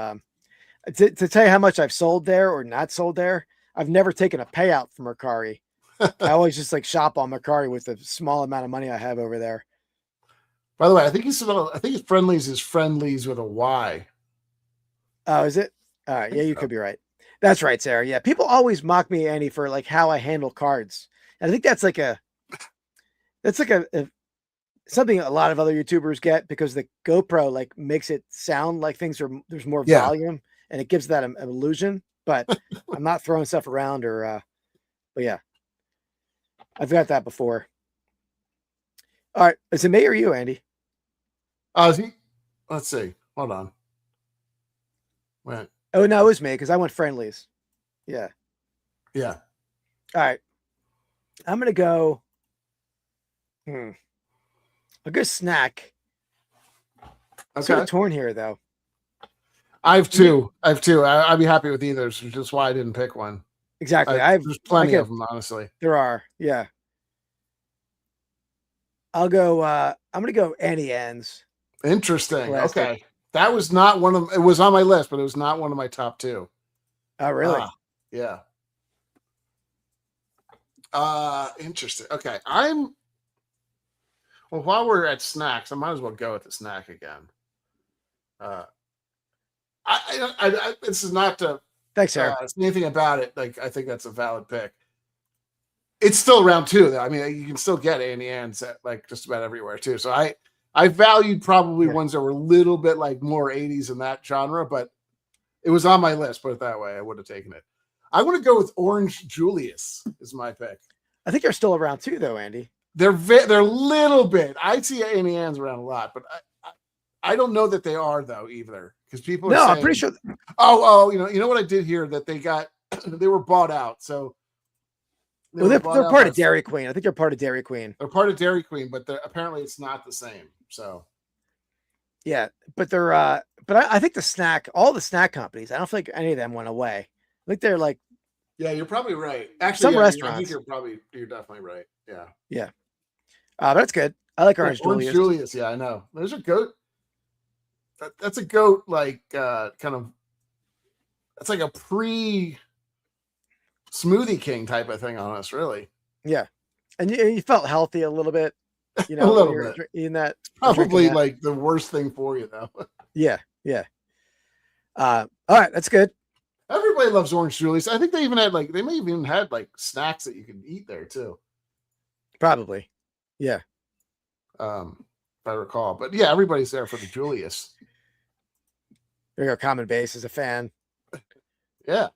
to tell you how much I've sold there or not sold there, I've never taken a payout from Mercari. I always just like shop on Mercari with the small amount of money I have over there. By the way, I think it's Friendlies is Friendlies with a Y. Oh, is it? All right. Yeah, you could be right. That's right, Sarah. Yeah. People always mock me, Andy, for like how I handle cards. And I think that's like something a lot of other YouTubers get, because the GoPro like makes it sound like there's more volume, and it gives that an illusion, but I'm not throwing stuff around but yeah, I've got that before. All right. Is it me or you, Andy? Let's see. Hold on. Wait. Oh, no, it was me because I went Friendlies. Yeah. Yeah. All right. I'm going to go. A good snack. I'm sort of torn here, though. I have two. I'd be happy with either, which is just why I didn't pick one. Exactly. There's plenty of them, honestly. There are. Yeah. I'll go. I'm going to go Annie Ann's. Interesting. Plastic. Okay. That was not one of. It was on my list, but it was not one of my top two. Oh, really? Yeah. Interesting. Okay. Well, while we're at snacks, I might as well go with the snack again. This is not to. Thanks, Sarah. Anything about it? Like, I think that's a valid pick. It's still round two, though. I mean, you can still get Annie Ann's at like just about everywhere too. So I valued probably ones that were a little bit like more 80s in that genre, but it was on my list. Put it that way, I would have taken it. I want to go with Orange Julius is my pick. I think they're still around too, though, Andy. They're a little bit. I see Annie Ann's around a lot, but I don't know that they are though either, because people are saying, I'm pretty sure. You know what I did hear, that they were bought out. So they're part of Dairy Queen. I think they're part of Dairy Queen. They're part of Dairy Queen, but apparently it's not the same. So yeah, but they're but I think all the snack companies, I don't think any of them went away. I think they're like, yeah, you're probably right. Actually, some restaurants. I think you're definitely right. Yeah. Yeah. But that's good. I like Orange Julius. Yeah, I know. There's a goat. That's a goat, like kind of. That's like a pre Smoothie King type of thing on us, really. Yeah, and you felt healthy a little bit. You know, a little bit. In that, probably like the worst thing for you, though. Yeah. All right, that's good. Everybody loves Orange Julius. I think they may have even had like snacks that you could eat there too. Probably. Yeah. If I recall. But yeah, everybody's there for the Julius. There you go. Common Base is a fan. Yeah.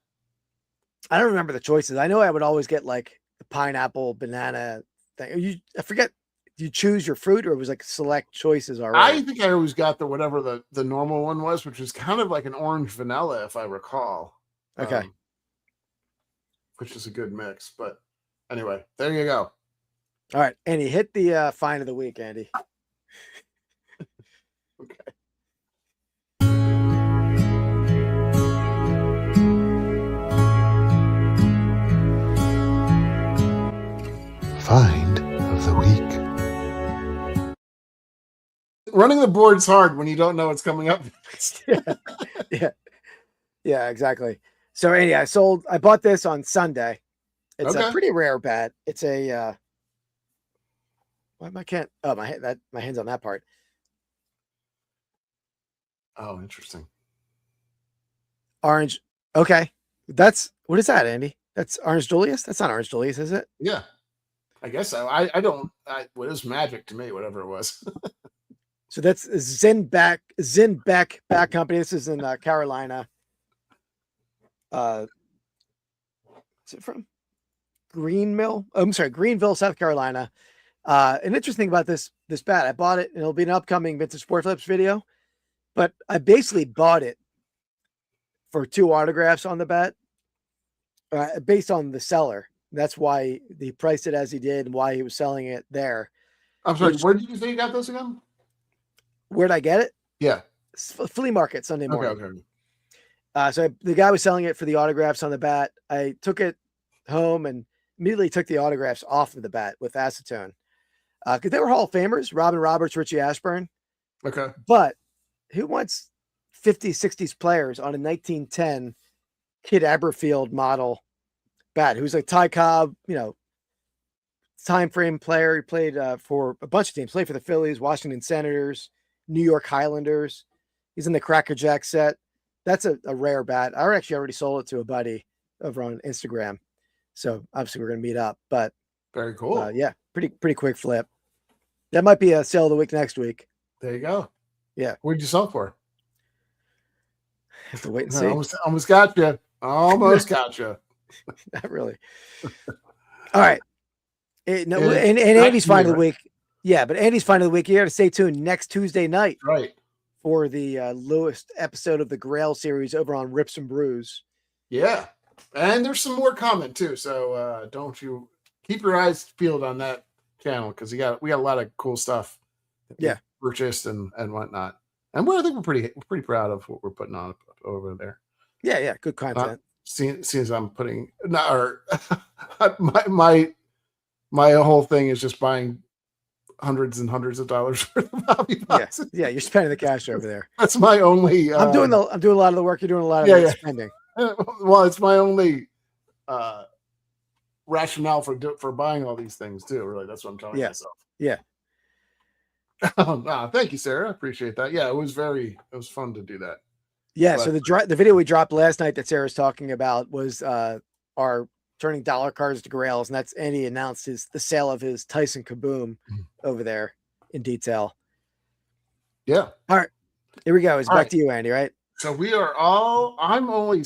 I don't remember the choices. I know I would always get like the pineapple, banana thing. I forget. Do you choose your fruit, or it was like select choices already? I think I always got whatever the normal one was, which was kind of like an orange vanilla, if I recall. Okay. Which is a good mix. But anyway, there you go. All right, Andy, hit the find of the week, Andy. Okay. Find of the week. running the board's hard when you don't know what's coming up. Yeah, exactly. So anyway, I bought this on Sunday. It's a pretty rare bat. It's a why am I can't my hand's on that part. Oh, interesting. Orange. Okay. What is that, Andy? That's Orange Julius? That's not Orange Julius, is it? Yeah. I guess so. I don't it was magic to me, whatever it was. So that's Zinbeck Bat Company. This is in Carolina. Is it from Greenville, South Carolina. And interesting about this bat, I bought it and it'll be an upcoming Vintage Sport Flips video, but I basically bought it for 2 autographs on the bat, based on the seller. That's why he priced it as he did and why he was selling it there. I'm sorry, where did you say you got this again? Where'd I get it? Yeah. Flea market Sunday morning. Okay. So the guy was selling it for the autographs on the bat. I took it home and immediately took the autographs off of the bat with acetone. Because they were Hall of Famers, Robin Roberts, Richie Ashburn. Okay. But who wants 50s, 60s players on a 1910 Kid Aberfield model bat? Who's a Ty Cobb, time frame player. He played for a bunch of teams. Played for the Phillies, Washington Senators, New York Highlanders. He's in the Cracker Jack set. That's a rare bat. I actually already sold it to a buddy over on Instagram. So obviously we're going to meet up, but very cool. Yeah. Pretty quick flip. That might be a sale of the week next week. There you go. Yeah. What'd you sell for? Have to wait and see. Almost got you. Almost got you. Not really. All right. And Andy's find of the week. Yeah, but Andy's find of the week. You got to stay tuned next Tuesday night. Right. For the lowest episode of the Grail series over on Rips and Brews. Yeah. And there's some more comment too. So don't you keep your eyes peeled on that channel, because we got a lot of cool stuff that we purchased and whatnot. And I think we're pretty proud of what we're putting on over there. Yeah, good content. Seeing as I'm putting my whole thing is just buying hundreds and hundreds of dollars worth of hobby boxes. Yeah, you're spending the cash over there. That's my only. I'm doing a lot of the work. You're doing a lot of the spending. Well, it's my only rationale for buying all these things too. Really, that's what I'm telling myself. Yeah. Thank you, Sarah. I appreciate that. Yeah, it was fun to do that. Yeah. So the video we dropped last night that Sarah's talking about was our turning dollar cards to grails, and that's Andy announced the sale of his Tyson Kaboom over there in detail. Yeah. All right, here we go. It's back to you, Andy. Right. So we are all. I'm only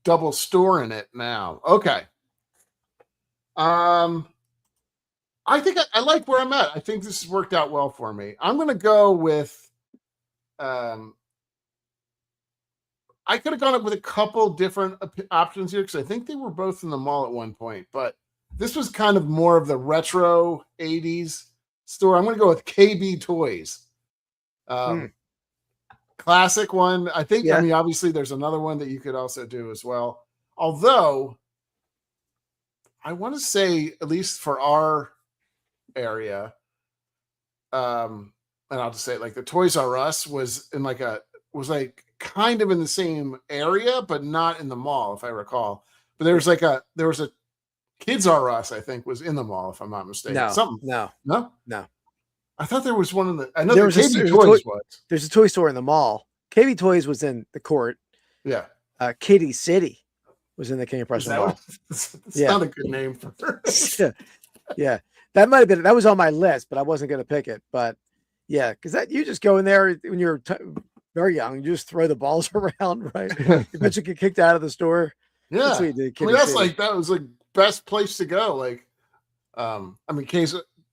double storing it now. Okay. I think I like where I'm at. I think this has worked out well for me. I'm going to go with. I could have gone up with a couple different options here because I think they were both in the mall at one point, but this was kind of more of the retro 80s store. I'm going to go with KB Toys. Classic one. I think, I mean, obviously there's another one that you could also do as well. Although I want to say, at least for our area, and I'll just say it, like the Toys R Us was in kind of in the same area, but not in the mall, if I recall. But there was a Kids R Us, I think, was in the mall, if I'm not mistaken. No. I thought there was one in the. I know there was KB Toys was. There's a toy store in the mall. KB Toys was in the court. Yeah. Kitty City was in the King of Prussia Mall. That's not a good name for her. Yeah. That might have been. That was on my list, but I wasn't going to pick it. But yeah, because you just go in there when you're very young, you just throw the balls around, right? You bet you get kicked out of the store. Yeah, that's what you did. That was like best place to go. Like,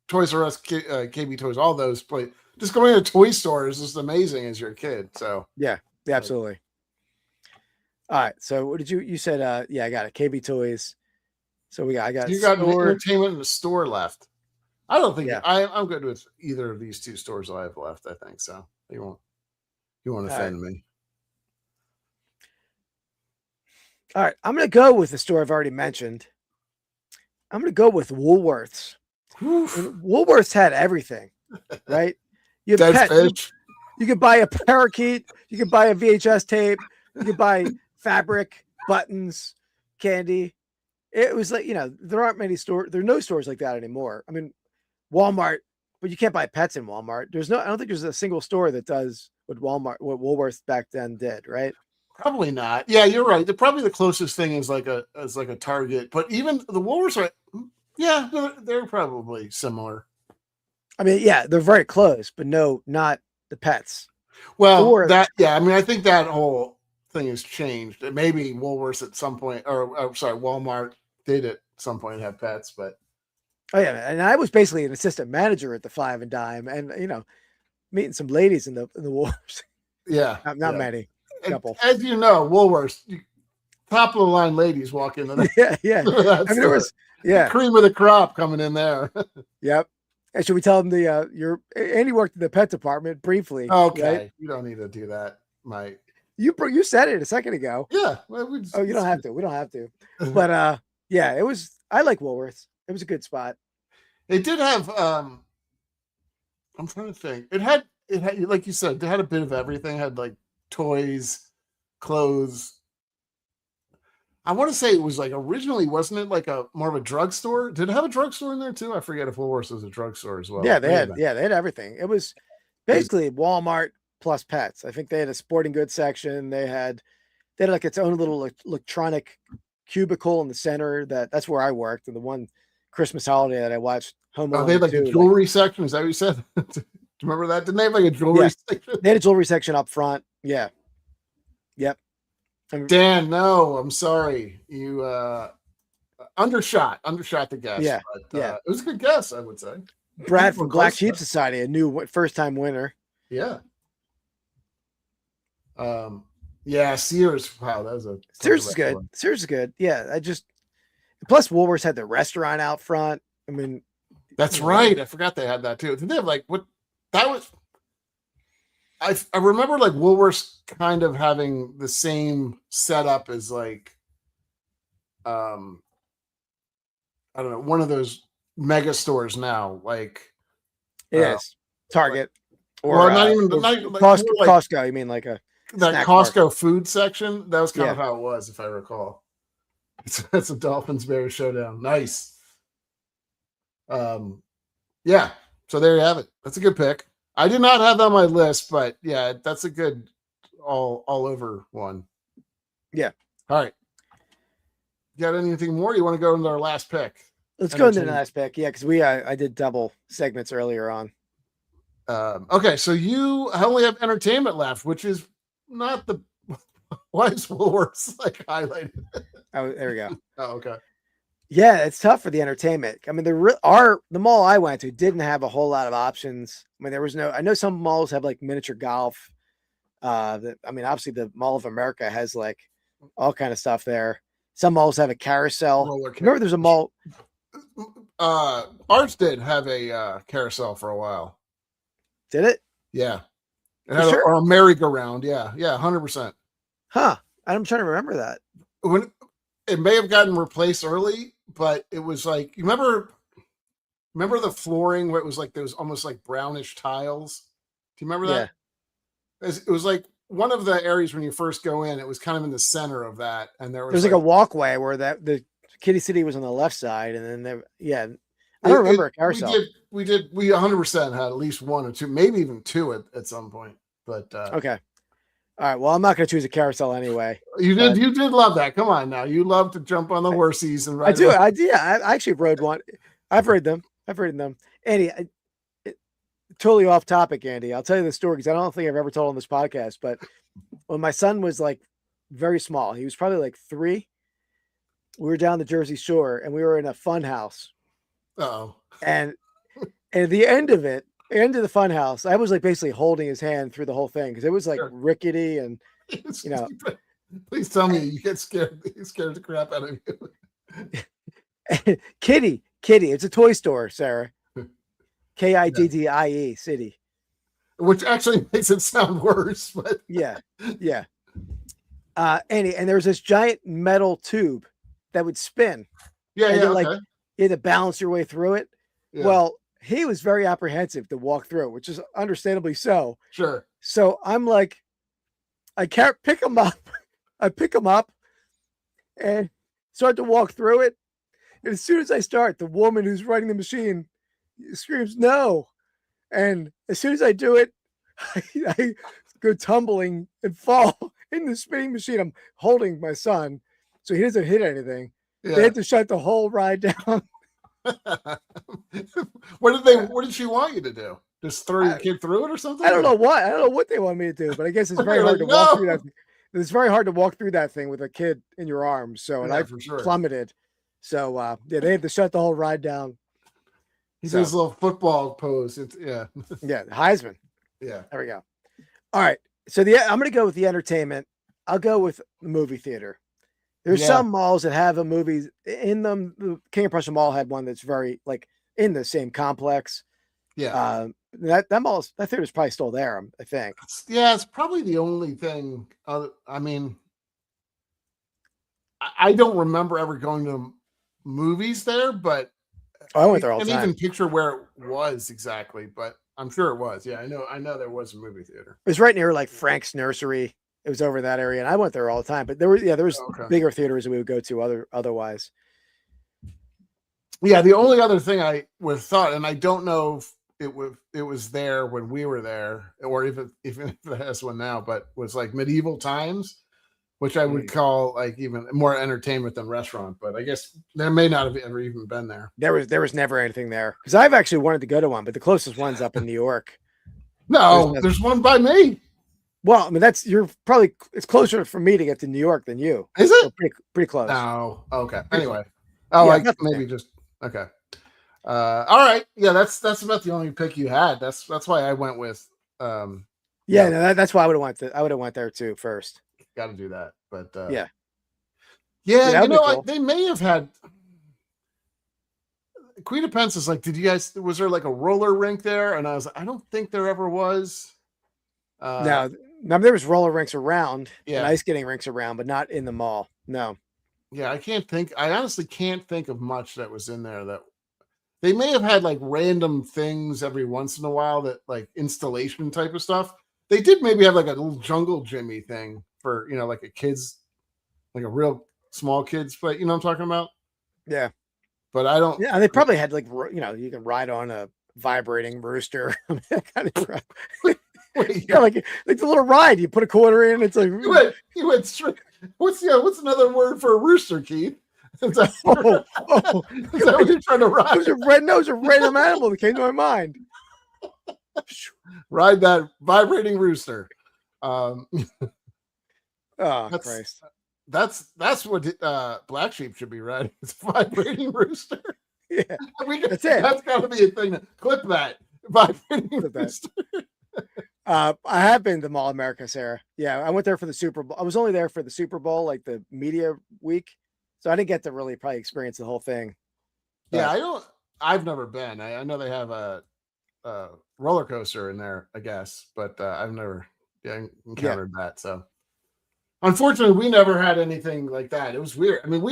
Toys R Us, KB Toys, all those play. Just going to a toy store is just amazing as you're a kid. So yeah, absolutely. All right. So what did you said? I got it. KB Toys. So you got entertainment in the store left. I don't think I'm good with either of these two stores I have left. I think so. You won't offend me. All right. I'm going to go with the store I've already mentioned. I'm going to go with Woolworths. Woolworths had everything, right? You have Dead pets. fish. You could buy a parakeet. You could buy a VHS tape. You could buy fabric, buttons, candy. It was like, there aren't many stores. There are no stores like that anymore. I mean, Walmart, but you can't buy pets in Walmart. I don't think there's a single store that does what Woolworth back then did, right? Probably not. Yeah, you're right. Probably the closest thing is like a Target, but even the Woolworths are, they're probably similar. I mean, yeah, they're very close, but no, not the pets. Well, I mean, I think that whole thing has changed. Maybe Woolworths at some point, Walmart did at some point have pets, but. Oh yeah, and I was basically an assistant manager at the Five and Dime, and meeting some ladies in the Woolworths. Yeah, not many. Couple. As you know, Woolworths, top of the line ladies walk into that. Yeah. I mean, there was cream of the crop coming in there. Yep. And should we tell them Andy worked in the pet department briefly? Okay, right? You don't need to do that, Mike. You said it a second ago. Yeah. Well, you don't have to. We don't have to. But yeah, it was. I like Woolworths. It was a good spot. It did have. I'm trying to think. It had like you said. It had a bit of everything. It had like toys, clothes. I want to say it was like originally, wasn't it like more of a drugstore? Did it have a drugstore in there too? I forget if Woolworths was a drugstore as well. Yeah, they had everything. It was basically Walmart plus pets. I think they had a sporting goods section. They had like its own little electronic cubicle in the center. That's where I worked. And the one Christmas holiday that I watched Home Alone. They had like a jewelry section. Is that what you said? Do you remember that? Didn't they have like a jewelry section? They had a jewelry section up front. Yeah. Yep. Dan, no, I'm sorry. You undershot the guess. Yeah. But, it was a good guess, I would say. Brad from Black Sheep Society, a new first-time winner. Yeah. Yeah, Sears. Wow, that was a Sears is good. Sears is good. Yeah, plus Woolworths had the restaurant out front. I mean, that's right. I forgot they had that too. Did they have like what? That was. I remember like Woolworths kind of having the same setup as like, I don't know, one of those mega stores now, like. Yes, Target. Or not even Costco. You mean like that Costco food section? That was kind of how it was, if I recall. It's a Dolphins Bears showdown. Nice. Yeah. So there you have it. That's a good pick. I did not have that on my list, but yeah, that's a good all over one. Yeah. All right. You got anything more? You want to go into our last pick? Let's go into the last pick. Yeah, because I did double segments earlier on. Okay, so you only have entertainment left, which is not the. Why is Woolworths like highlighted? Oh, there we go. Oh, okay. Yeah, it's tough for the entertainment. I mean, the mall I went to didn't have a whole lot of options. I mean, I know some malls have like miniature golf. Obviously the Mall of America has like all kind of stuff there. Some malls have a carousel. Remember there's a mall. Ours did have a carousel for a while. Did it? Yeah. It had or a merry-go-round. Yeah. Yeah. 100%. Huh. I'm trying to remember that. When it may have gotten replaced early, but it was like, you remember the flooring where it was like those almost like brownish tiles? Do you remember that? Yeah. It was like one of the areas when you first go in, it was kind of in the center of that. And there was like a walkway where the Kitty City was on the left side. And then I don't remember a carousel. We 100% had at least one or two, maybe even two at some point. But okay. All right. Well, I'm not going to choose a carousel anyway. You did love that. Come on now. You love to jump on the horses and ride. I do. I actually rode one. I've ridden them. Andy, totally off topic, Andy. I'll tell you the story because I don't think I've ever told on this podcast. But when my son was like very small, he was probably like 3. We were down the Jersey Shore and we were in a fun house. Oh. And at the end of the fun house, I was like basically holding his hand through the whole thing because it was like rickety and Please tell me you get scared. You scared the crap out of you. Kitty. It's a toy store, Sarah. Kiddie City. Which actually makes it sound worse, but yeah. And there was this giant metal tube that would spin. Yeah, you had to balance your way through it. Yeah. Well, he was very apprehensive to walk through, which is understandably so. Sure. So I'm like, I can't pick him up. I pick him up and start to walk through it. And as soon as I start, the woman who's running the machine screams, "No." And as soon as I do it, I go tumbling and fall in the spinning machine. I'm holding my son so he doesn't hit anything. Yeah. They had to shut the whole ride down. What did she want you to do? Just throw your kid through it or something? I don't know what they want me to do, but I guess it's very hard to walk through that. It's very hard to walk through that thing with a kid in your arms. So, and I plummeted. So, yeah, they had to shut the whole ride down. He does his little football pose. Yeah, Heisman. Yeah. There we go. All right. So I'm going to go with the entertainment. I'll go with the movie theater. There's some malls that have a movie in them. The King of Prussia Mall had one that's very like in the same complex. Yeah. That theater's probably still there, I think. Yeah, it's probably the only thing. I mean, I don't remember ever going to movies there, but I went there all the time. I can't even picture where it was exactly, but I'm sure it was. Yeah, I know there was a movie theater. It was right near like Frank's Nursery. It was over that area, and I went there all the time. But there was bigger theaters that we would go to otherwise. Yeah, the only other thing I would have thought, and I don't know if it was there when we were there, or even if it has one now, but was like medieval times, which I would call like even more entertainment than restaurant. But I guess there may not have ever even been there. There was never anything there because I've actually wanted to go to one, but the closest one's up in New York. No, there's one by me. Well, I mean it's closer for me to get to New York than you. Is it? So pretty close. No. Okay. Anyway. Oh, like maybe just okay. All right. Yeah, that's about the only pick you had. That's why I went with that's why I would have went there too first. Got to do that. But yeah, you know, cool. They may have had Queen of Pennants is like, was there like a roller rink there? And I was like, I don't think there ever was. No, there was roller rinks around, and ice skating rinks around, but not in the mall. No. Yeah, I honestly can't think of much that was in there. That they may have had like random things every once in a while, that like installation type of stuff. They did maybe have like a little jungle Jimmy thing for, like a kids, like a real small kids play. You know what I'm talking about? Yeah. But I don't. Yeah, and they probably had like, you can ride on a vibrating rooster. Kind of Wait, like the little ride. You put a quarter in. It's like you went straight. What's another word for a rooster, Keith? Is that what you're trying to ride? It was a random animal that came to my mind. Ride that vibrating rooster. Christ. That's what Black Sheep should be riding. It's a vibrating rooster. Yeah, that's it. That's got to be a thing. Clip that vibrating rooster. I have been to Mall of America, Sarah. Yeah, I went there for the Super Bowl. I was only there for the Super Bowl, like the media week, so I didn't get to really probably experience the whole thing. But, yeah, I've never been. I know they have a roller coaster in there, I guess, but I've never encountered that. So, unfortunately, we never had anything like that. It was weird. I mean,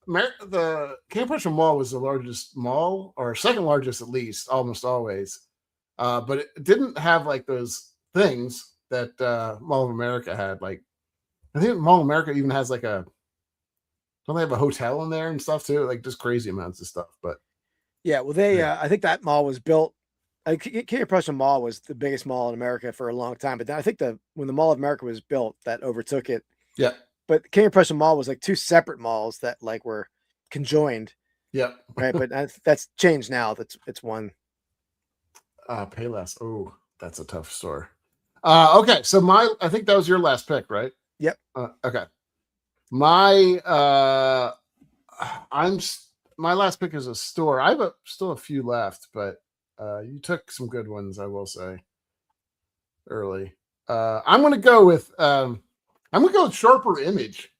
the King of Prussia Mall was the largest mall, or second largest at least, almost always. But it didn't have like those things that Mall of America had. Like, I think Mall of America even has like don't they have a hotel in there and stuff too? Like just crazy amounts of stuff. But yeah, well, I think that mall was built. King of Prussia Mall was the biggest mall in America for a long time, but then I think when the Mall of America was built, that overtook it. Yeah. But King of Prussia Mall was like two separate malls that like were conjoined. Yeah. Right, but that's changed now. It's one. Payless. Oh, that's a tough store. Okay, so I think that was your last pick, right? Yep. Okay. My last pick is a store. I have still a few left, but you took some good ones, I will say. Early. I'm gonna go with Sharper Image.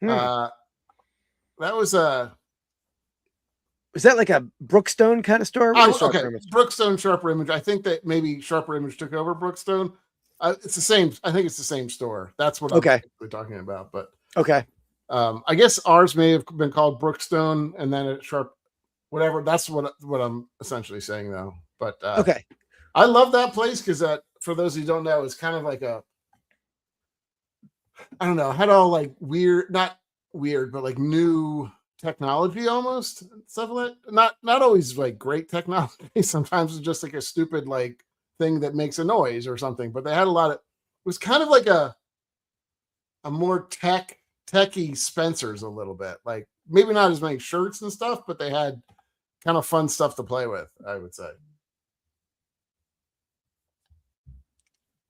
That was Is that like a Brookstone kind of store? Okay, Brookstone, Sharper Image. I think that maybe Sharper Image took over Brookstone. It's the same. I think it's the same store. That's what I'm talking about. But okay, I guess ours may have been called Brookstone, and then whatever. That's what I'm essentially saying, though. But Okay. I love that place because that, for those who don't know, is kind of like a, I don't know, had all like weird, not weird, but like new technology almost, stuff like not always like great technology. Sometimes it's just like a stupid like thing that makes a noise or something. But they had a lot of, it was kind of like a more techie Spencer's a little bit, like maybe not as many shirts and stuff, but they had kind of fun stuff to play with, I would say.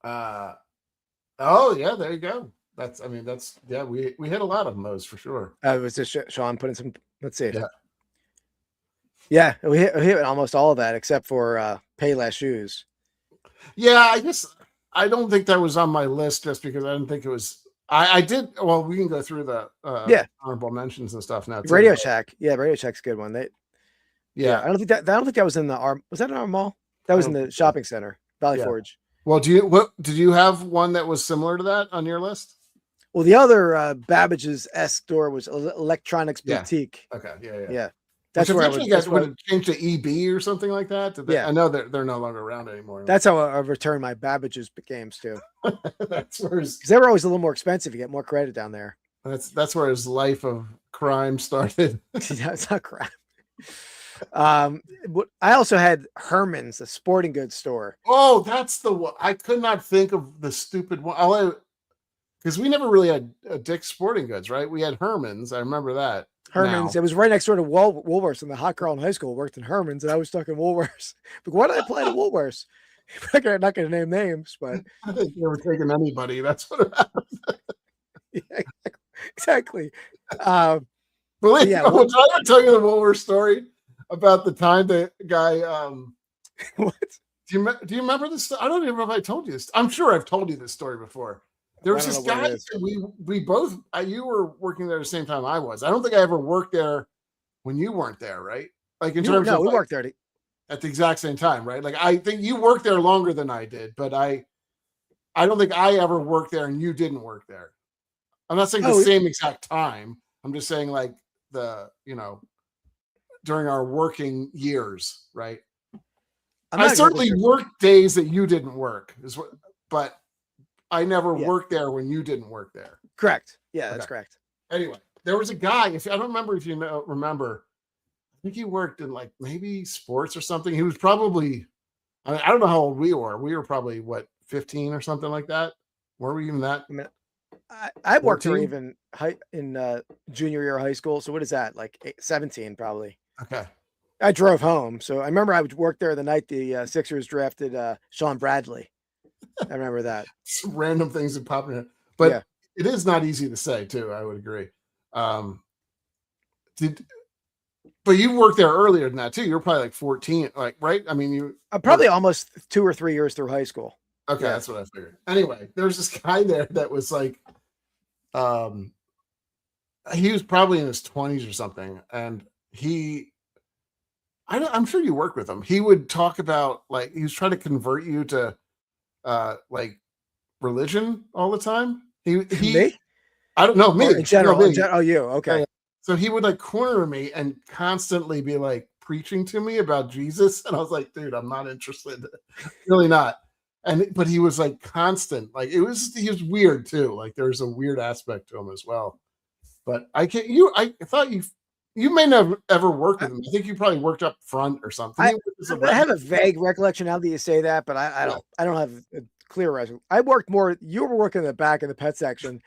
Oh yeah, there you go. That's yeah, we hit a lot of those for sure. It was just Sean putting some, let's see. Yeah, we hit almost all of that except for Payless shoes. Yeah, I guess I don't think that was on my list just because I didn't think it was. I did. Well, we can go through the honorable mentions and stuff now. Radio Shack. Yeah, Radio Shack's a good one. Yeah, I don't think that was in was that in our mall? That was in the shopping center, Valley Forge. Well, did you have one that was similar to that on your list? Well, the other Babbage's store was Electronics Boutique. Okay, yeah. That's where I you guys would have changed to EB or something like that. I know they're no longer around anymore. That's how I returned my Babbage's games too. That's where because they were always a little more expensive. You get more credit down there. That's where his life of crime started. Yeah, it's not crime. I also had Herman's, a sporting goods store. Oh, that's the one. I could not think of the stupid one. Because we never really had Dick's Sporting Goods, right? We had Herman's. I remember that. Herman's. It was right next door to Woolworths, and the hot girl in high school worked in Herman's, and I was stuck in Woolworths. But why did I apply to Woolworths? I'm not going to name names, but I think they were taking anybody. That's what it happened. Yeah, exactly. Believe me, I'll tell you the Woolworths story about the time the guy. What? Do you remember this? I don't even know if I told you this. I'm sure I've told you this story before. There was this guy that we both, you were working there at the same time I was. I don't think I ever worked there when you weren't there, right? Like in terms of we worked there at the exact same time, right? Like I think you worked there longer than I did, but I don't think I ever worked there and you didn't work there. I'm not saying the same exact time. I'm just saying like during our working years, right? I certainly worked days that you didn't work, but I never worked there when you didn't work there. Correct. Yeah, that's correct. Anyway, there was a guy, I don't remember if you remember, I think he worked in like maybe sports or something. He was probably, I don't know how old we were. We were probably 15 or something like that. Were we even that? I worked there even in junior year of high school. So what is that? Like 17 probably. Okay. I drove home. So I remember I would work there the night the Sixers drafted Sean Bradley. I remember that. Some random things that pop in, but it is not easy to say too. I would agree. But you worked there earlier than that too. You were probably like 14, like right? I mean, you probably almost 2 or 3 years through high school. Okay, that's what I figured. Anyway, there's this guy there that was like, he was probably in his 20s or something, and I'm sure you worked with him. He would talk about like he was trying to convert you to like religion all the time. Me? I don't know, me. In general, oh, you. Okay. So he would like corner me and constantly be like preaching to me about Jesus. And I was like, dude, I'm not interested. Really not. But he was like constant. Like he was weird too. Like there's a weird aspect to him as well. But I thought you may not ever worked with him. I think you probably worked up front or something. I have a vague recollection now that you say that, but I don't have a clear recollection. I worked more. You were working in the back of the pet section,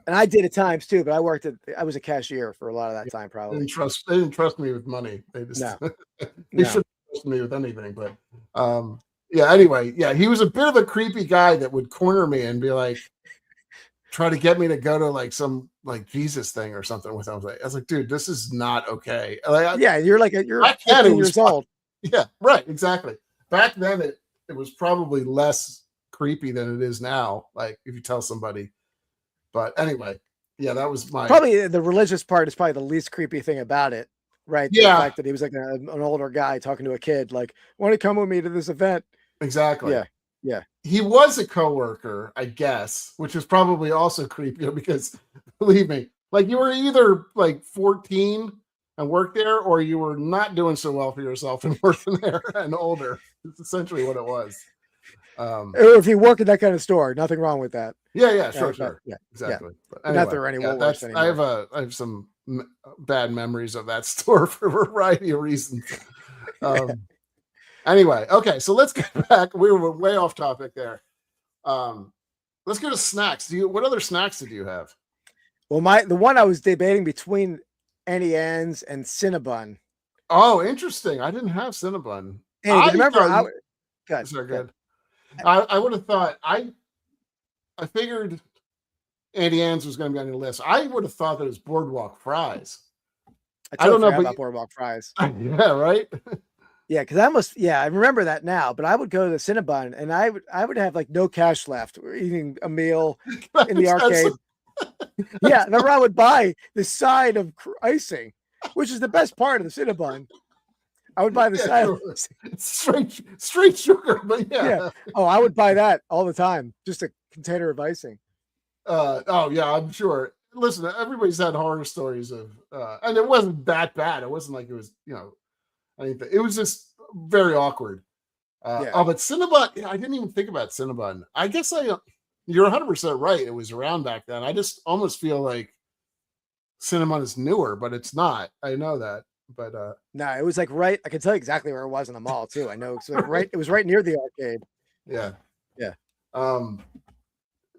and I did at times too. But I was a cashier for a lot of that time. Probably they didn't trust me with money. They just they shouldn't trust me with anything. But anyway, he was a bit of a creepy guy that would corner me and be like, try to get me to go to like some like Jesus thing or something with him. I was like, dude, this is not okay. Like, you're 15 years old. Yeah, right. Exactly. Back then it was probably less creepy than it is now. Like if you tell somebody, but anyway, that was probably the religious part is probably the least creepy thing about it. Right. Yeah. The fact that he was like an older guy talking to a kid, like, want to come with me to this event. Exactly. Yeah. He was a coworker, I guess, which is probably also creepy because believe me, like you were either like 14 and worked there, or you were not doing so well for yourself and working there and older. It's essentially what it was. Or if you work in that kind of store, nothing wrong with that. Yeah, sure. Yeah, exactly. Yeah. But anyway, not that there are any Woolworths anymore. I have some bad memories of that store for a variety of reasons. Anyway, okay, so let's get back. We were way off topic there. Let's go to snacks. What other snacks did you have? Well, the one I was debating between Auntie Anne's and Cinnabon. Oh, interesting. I didn't have Cinnabon. Hey, remember? Good. I would have thought I figured Auntie Anne's was going to be on your list. I would have thought that it was Boardwalk Fries. I don't know about Boardwalk Fries. Yeah, right. Yeah, because I remember that now. But I would go to the Cinnabon, and I would have like no cash left. We're eating a meal in the arcade. Yeah, and I would buy the side of icing, which is the best part of the Cinnabon. I would buy the side. It's straight sugar, but yeah. Oh, I would buy that all the time. Just a container of icing. Oh yeah, I'm sure. Listen, everybody's had horror stories of, and it wasn't that bad. It wasn't like it was, anything. It was just very awkward. Oh, but Cinnabon, I didn't even think about Cinnabon. I guess you're 100% right. It was around back then. I just almost feel like Cinnabon is newer, but it's not. I know that. But no, it was like right. I can tell you exactly where it was in the mall too. I know it's like right. It was right near the arcade. Yeah.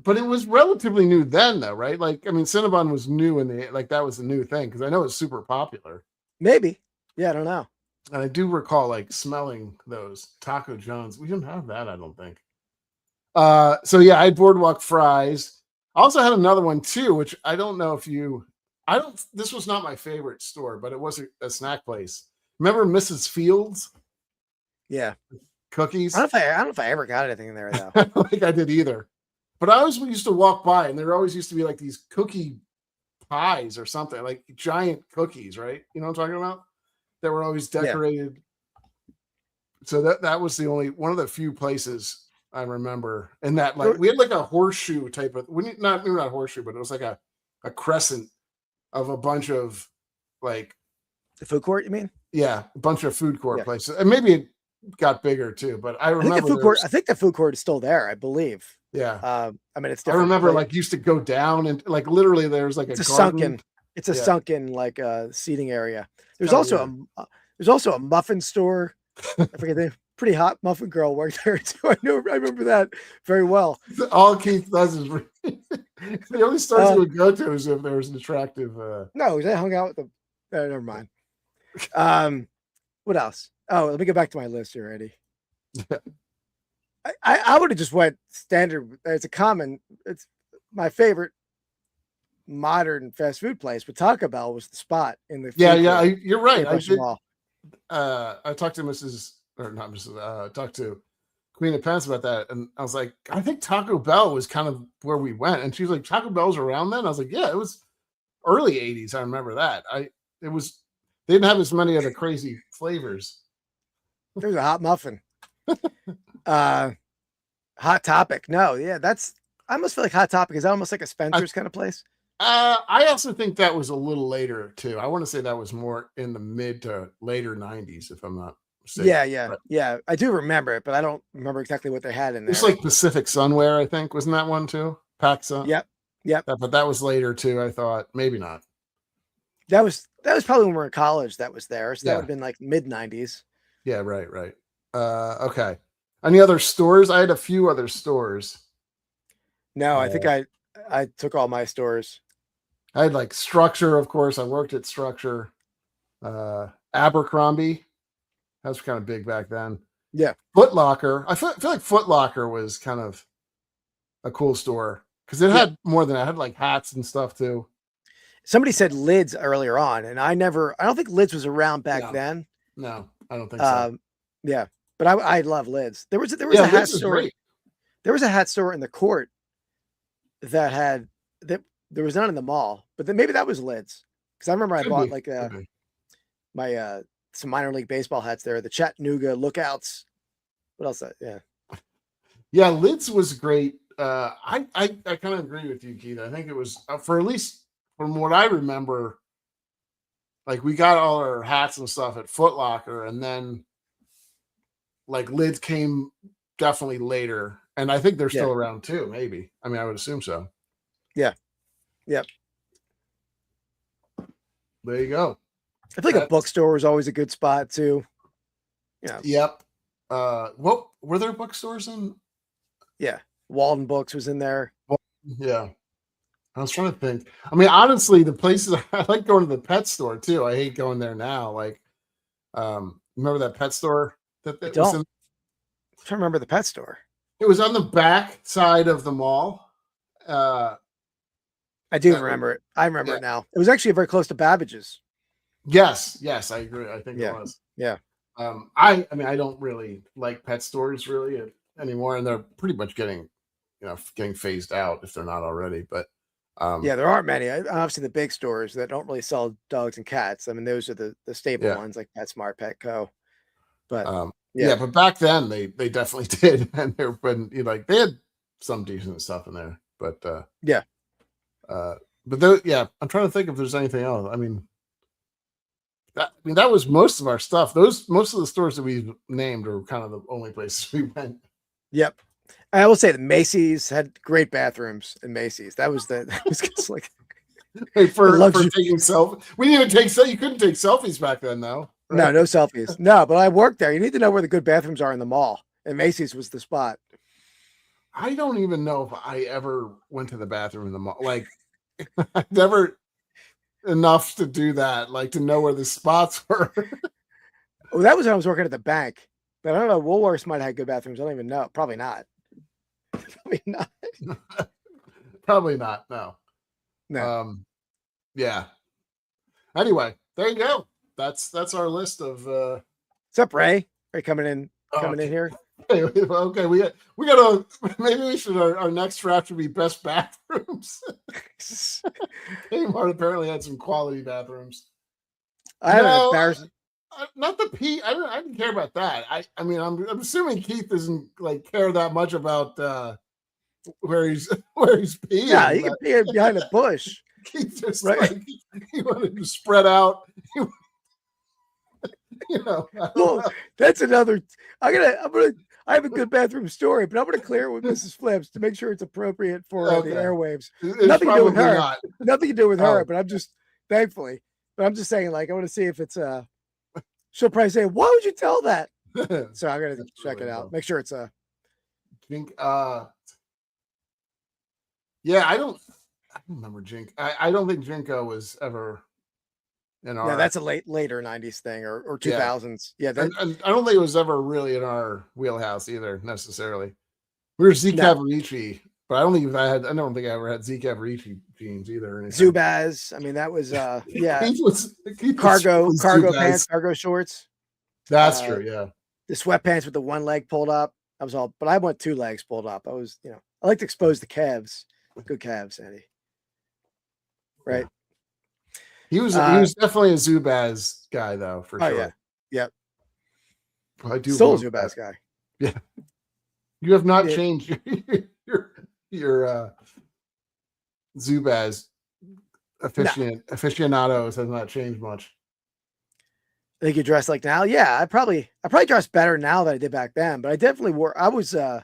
But it was relatively new then, though, right? Like, I mean, Cinnabon was new that was a new thing because I know it's super popular. Maybe. Yeah, I don't know. And I do recall like smelling those Taco John's. We didn't have that, I don't think. So yeah, I had Boardwalk Fries. I also had another one too, which I don't know if this was not my favorite store, but it was a snack place. Remember Mrs. Fields? Yeah. Cookies. I don't know if I ever got anything in there though. I don't think I did either. But I always used to walk by and there always used to be like these cookie pies or something, like giant cookies, right? You know what I'm talking about? That were always decorated. Yeah. So that was the only one of the few places I remember. And that like we had like a horseshoe type of not horseshoe, but it was like a crescent of a bunch of like the food court, you mean? Yeah, a bunch of food court places. And maybe it got bigger too, but I remember I think the food court is still there, I believe. Yeah. I mean, it's different. I remember like used to go down and like literally there's like sunken like seating area. There's also a muffin store. I forget the pretty hot muffin girl worked there too. I remember that very well. All Keith does is the only stores he would go to is if there was an attractive. No, I hung out with the. Never mind. What else? Oh, let me go back to my list here, Eddie. I would have just went standard. It's my favorite modern fast food place, but Taco Bell was the spot in the you're right. I did. I talked to talked to Queen of Pennants about that, and I was like, I think Taco Bell was kind of where we went, and she was like, Taco Bell's around then. I was like, yeah, it was early '80s. I remember that. They didn't have as many other crazy flavors. There's a hot muffin. Hot Topic. No, yeah, I almost feel like Hot Topic is almost like a Spencer's kind of place. I also think that was a little later too. I want to say that was more in the mid to later '90s, if I'm not mistaken. Yeah. I do remember it, but I don't remember exactly what they had in there. It's like Pacific Sunwear, I think, wasn't that one too? PacSun. Yep. But that was later too. I thought maybe not. That was probably when we were in college. That was there, so that would have been like mid '90s. Yeah, right. Okay. Any other stores? I had a few other stores. No, I think I took all my stores. I had like Structure, of course. I worked at Structure. Abercrombie. That was kind of big back then. Yeah. Foot Locker. I feel like Foot Locker was kind of a cool store because it had more than that. It had like hats and stuff too. Somebody said Lids earlier on, and I don't think Lids was around back then. No, I don't think so. Yeah, but I love Lids. There was a hat store. There was a hat store in the court that had that. There was none in the mall, but then maybe that was Lids because I remember I bought like my some minor league baseball hats there. The Chattanooga Lookouts. What else? Yeah, Lids was great. I kind of agree with you, Keith. I think it was for at least from what I remember, like we got all our hats and stuff at Foot Locker, and then like lids came definitely later, and I think they're still around too. Maybe. I mean, I would assume so. Yeah. Yep. There you go. I think a bookstore is always a good spot too. Yeah. Yep. What were there bookstores in? Yeah. Walden Books was in there. Yeah. I was trying to think. I mean, honestly, the places I like going to the pet store too. I hate going there now. Like, remember that pet store that was in? I'm trying to remember the pet store. It was on the back side of the mall. I do remember it. I remember it now. It was actually very close to Babbage's. Yes, I agree. I think it was. Yeah. I mean, I don't really like pet stores really anymore, and they're pretty much getting phased out if they're not already. But there aren't many. Obviously, the big stores that don't really sell dogs and cats. I mean, those are the staple ones like PetSmart, Petco. But but back then they definitely did, and they're been they had some decent stuff in there. But I'm trying to think if there's anything else. I mean, that was most of our stuff. Most of the stores that we named are kind of the only places we went. Yep. I will say that Macy's had great bathrooms in Macy's. That was just like for taking selfies. We didn't even take you couldn't take selfies back then though. Right? No selfies. No, but I worked there. You need to know where the good bathrooms are in the mall. And Macy's was the spot. I don't even know if I ever went to the bathroom in the mall. Like I never enough to do that, like to know where the spots were. Well, that was when I was working at the bank. But I don't know. Woolworths might have had good bathrooms. I don't even know. Probably not. Probably not. Probably not. No. Yeah. Anyway, there you go. That's our list of. What's up, Ray? Ray coming in here. Okay, we gotta maybe we should our next draft would be best bathrooms. Kmart apparently had some quality bathrooms. I have an embarrassing. Not the Pete. I didn't care about that. I mean, I'm assuming Keith doesn't care that much about where he's peeing. Yeah, he can pee behind a bush. Keith just he wanted to spread out. Well, that's another. I have a good bathroom story, but I'm gonna clear it with Mrs. Flips to make sure it's appropriate for the airwaves. Nothing to do with her. Nothing to do with her. But I'm just thankfully. But I'm just saying, I want to see if it's she'll probably say, "Why would you tell that?" So I'm gonna check it out. Make sure it's a. Jink. Yeah, I don't remember Jink. I don't think Jinko was ever. Yeah, that's a later 90s thing or 2000s. Yeah, and I don't think it was ever really in our wheelhouse either necessarily. We were Zeke Averici, but I don't think I ever had Zeke Averici jeans either. Zubaz. I mean, that was Keith cargo pants, cargo shorts. That's true. Yeah, the sweatpants with the one leg pulled up. I was all, but I want two legs pulled up. I was, I like to expose the calves. Good calves, Andy. Right. Yeah. He was definitely a Zubaz guy though, for sure. Yeah. Yep. I do still a Zubaz guy. Yeah. You have not changed your Zubaz aficionados has not changed much. I think you dress like now. Yeah, I probably dress better now than I did back then, but I definitely wore. I was in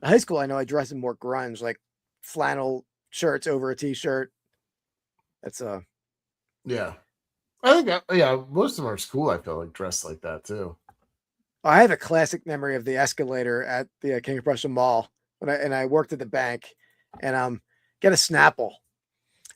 high school. I know I dressed in more grunge, like flannel shirts over a t-shirt. That's yeah. I think most of our school I felt like dressed like that too. I have a classic memory of the escalator at the King of Prussia Mall when I worked at the bank, and get a Snapple.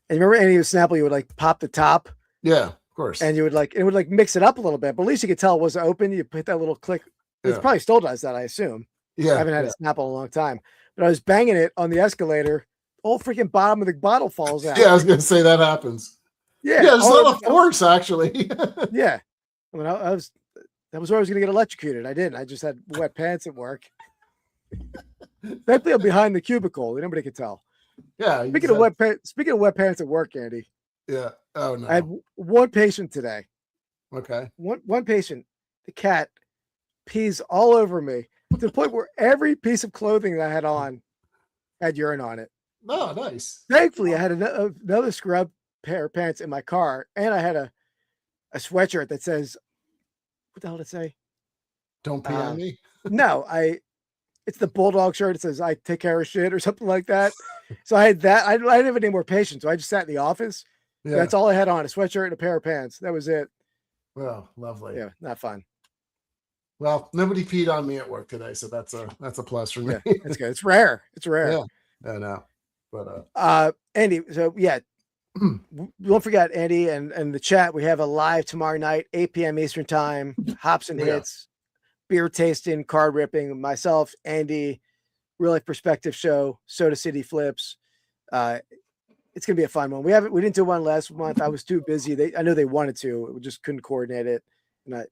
And you remember any of the Snapple, you would pop the top. Yeah, of course. And you would it would mix it up a little bit, but at least you could tell it wasn't open. You hit that little click. It probably still does that, I assume. Yeah. I haven't had a Snapple in a long time, but I was banging it on the escalator. Whole freaking bottom of the bottle falls out. Yeah, I was gonna say that happens. Yeah, there's a lot of force actually. Yeah, I mean, that was where I was gonna get electrocuted. I didn't. I just had wet pants at work. Thankfully, I'm behind the cubicle. Nobody could tell. Yeah. Speaking of wet pants at work, Andy. Yeah. Oh no. I had one patient today. Okay. One patient. The cat pees all over me to the point where every piece of clothing that I had on had urine on it. Oh, nice. Thankfully, I had another scrub pair of pants in my car, and I had a a sweatshirt that says, what the hell did it say? Don't pee on me. No, it's the Bulldog shirt. It says, I take care of shit or something like that. So I had that. I didn't have any more patience. So I just sat in the office. Yeah. That's all I had on, a sweatshirt and a pair of pants. That was it. Well, lovely. Yeah, not fun. Well, nobody peed on me at work today, so that's a plus for me. Yeah, that's good. It's rare. It's rare. Yeah, I know. But Andy, so yeah, don't forget, Andy, and the chat. We have a live tomorrow night, 8 p.m. Eastern time. Hops and hits, beer tasting, card ripping. Myself, Andy, Real Life Perspective Show, Soda City Flips. It's gonna be a fun one. We didn't do one last month. I was too busy. I know they wanted to. We just couldn't coordinate it, and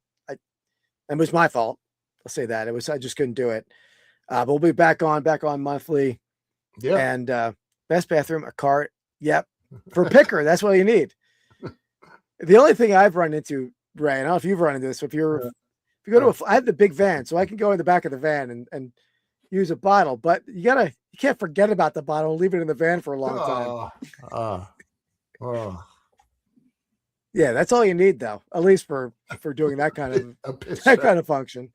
it was my fault. I'll say that I just couldn't do it. But we'll be back on monthly. Yeah. And best bathroom, a cart. Yep. For picker, that's what you need. The only thing I've run into, Ray, I don't know if you've run into this. If you go to I have the big van, so I can go in the back of the van and use a bottle, but you can't forget about the bottle and leave it in the van for a long time. Yeah, that's all you need though, at least for doing that kind of function.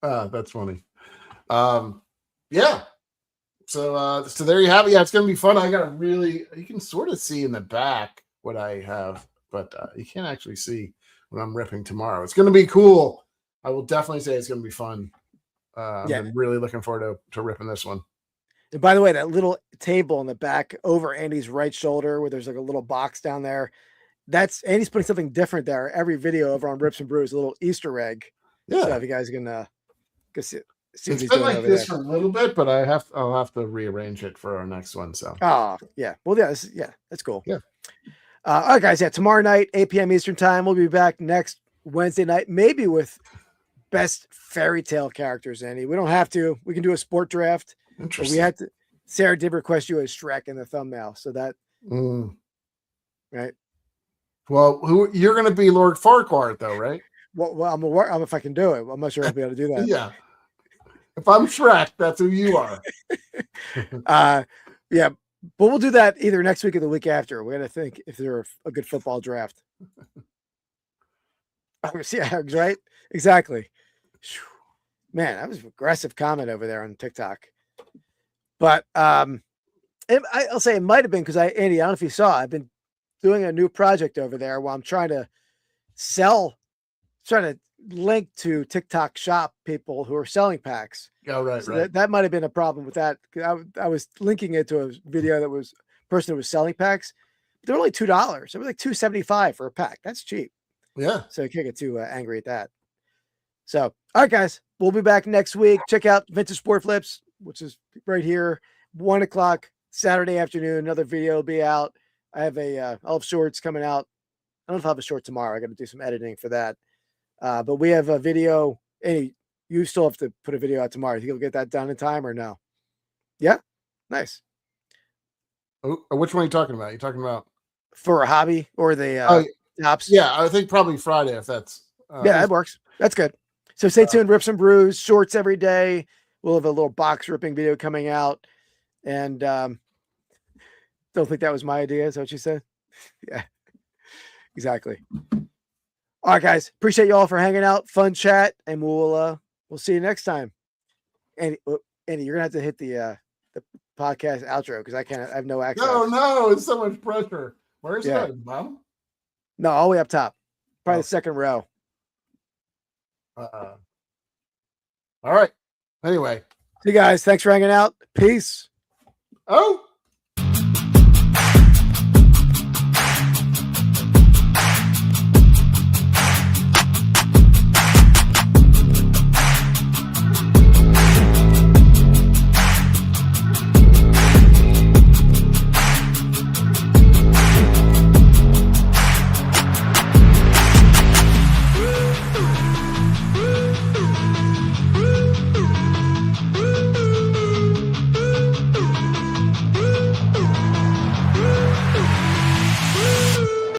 That's funny. Yeah. So there you have it. Yeah, it's gonna be fun. You can sort of see in the back what I have, but you can't actually see what I'm ripping tomorrow. It's gonna be cool. I will definitely say it's gonna be fun. I'm really looking forward to ripping this one. And by the way, that little table in the back over Andy's right shoulder where there's like a little box down there, that's Andy's putting something different there. Every video over on Rips and Brews, a little Easter egg. Yeah. So if you guys can go see it's been like this for a little bit, but I'll have to rearrange it for our next one. So yeah. Well, yeah, that's cool. Yeah. All right, guys. Yeah, tomorrow night, 8 p.m. Eastern time. We'll be back next Wednesday night, maybe with best fairy tale characters, Andy. We don't have to. We can do a sport draft. Interesting. We had to. Sarah did request you as Shrek in the thumbnail, so that right. Well, you're going to be Lord Farquaad, though, right? Well, I'm if I can do it. I'm not sure I'll be able to do that. Yeah. If I'm Shrek, that's who you are. Yeah, but we'll do that either next week or the week after. We're gonna think if there's a good football draft. Yeah, right. Exactly. Man, that was an aggressive comment over there on TikTok. But I'll say it might have been because Andy, I don't know if you saw, I've been doing a new project over there while I'm trying to link to TikTok shop people who are selling packs. Oh, right, so right. That might have been a problem with that. I was linking it to a video that was a person who was selling packs. They're only $2. It was like $2.75 for a pack. That's cheap. Yeah. So you can't get too angry at that. So, all right, guys, we'll be back next week. Check out Vintage Sport Flips, which is right here, 1:00 Saturday afternoon. Another video will be out. I have I'll have shorts coming out. I don't know if I'll have a short tomorrow. I got to do some editing for that. But we have a video. Andy, you still have to put a video out tomorrow. Think you'll get that done in time or no? Yeah, nice. Oh, which one are you talking about? You talking about for a hobby or the tops? Yeah, I think probably Friday if that's. Yeah, that works. That's good. So stay tuned. Rips and Brews shorts every day. We'll have a little box ripping video coming out. And don't think that was my idea. Is that what you said? Yeah, exactly. All right, guys. Appreciate you all for hanging out. Fun chat, and we'll see you next time. Andy, you're gonna have to hit the podcast outro because I have no access. No, it's so much pressure. Where's it, Mom? No, all the way up top, probably the second row. All right. Anyway, see you guys. Thanks for hanging out. Peace. Oh.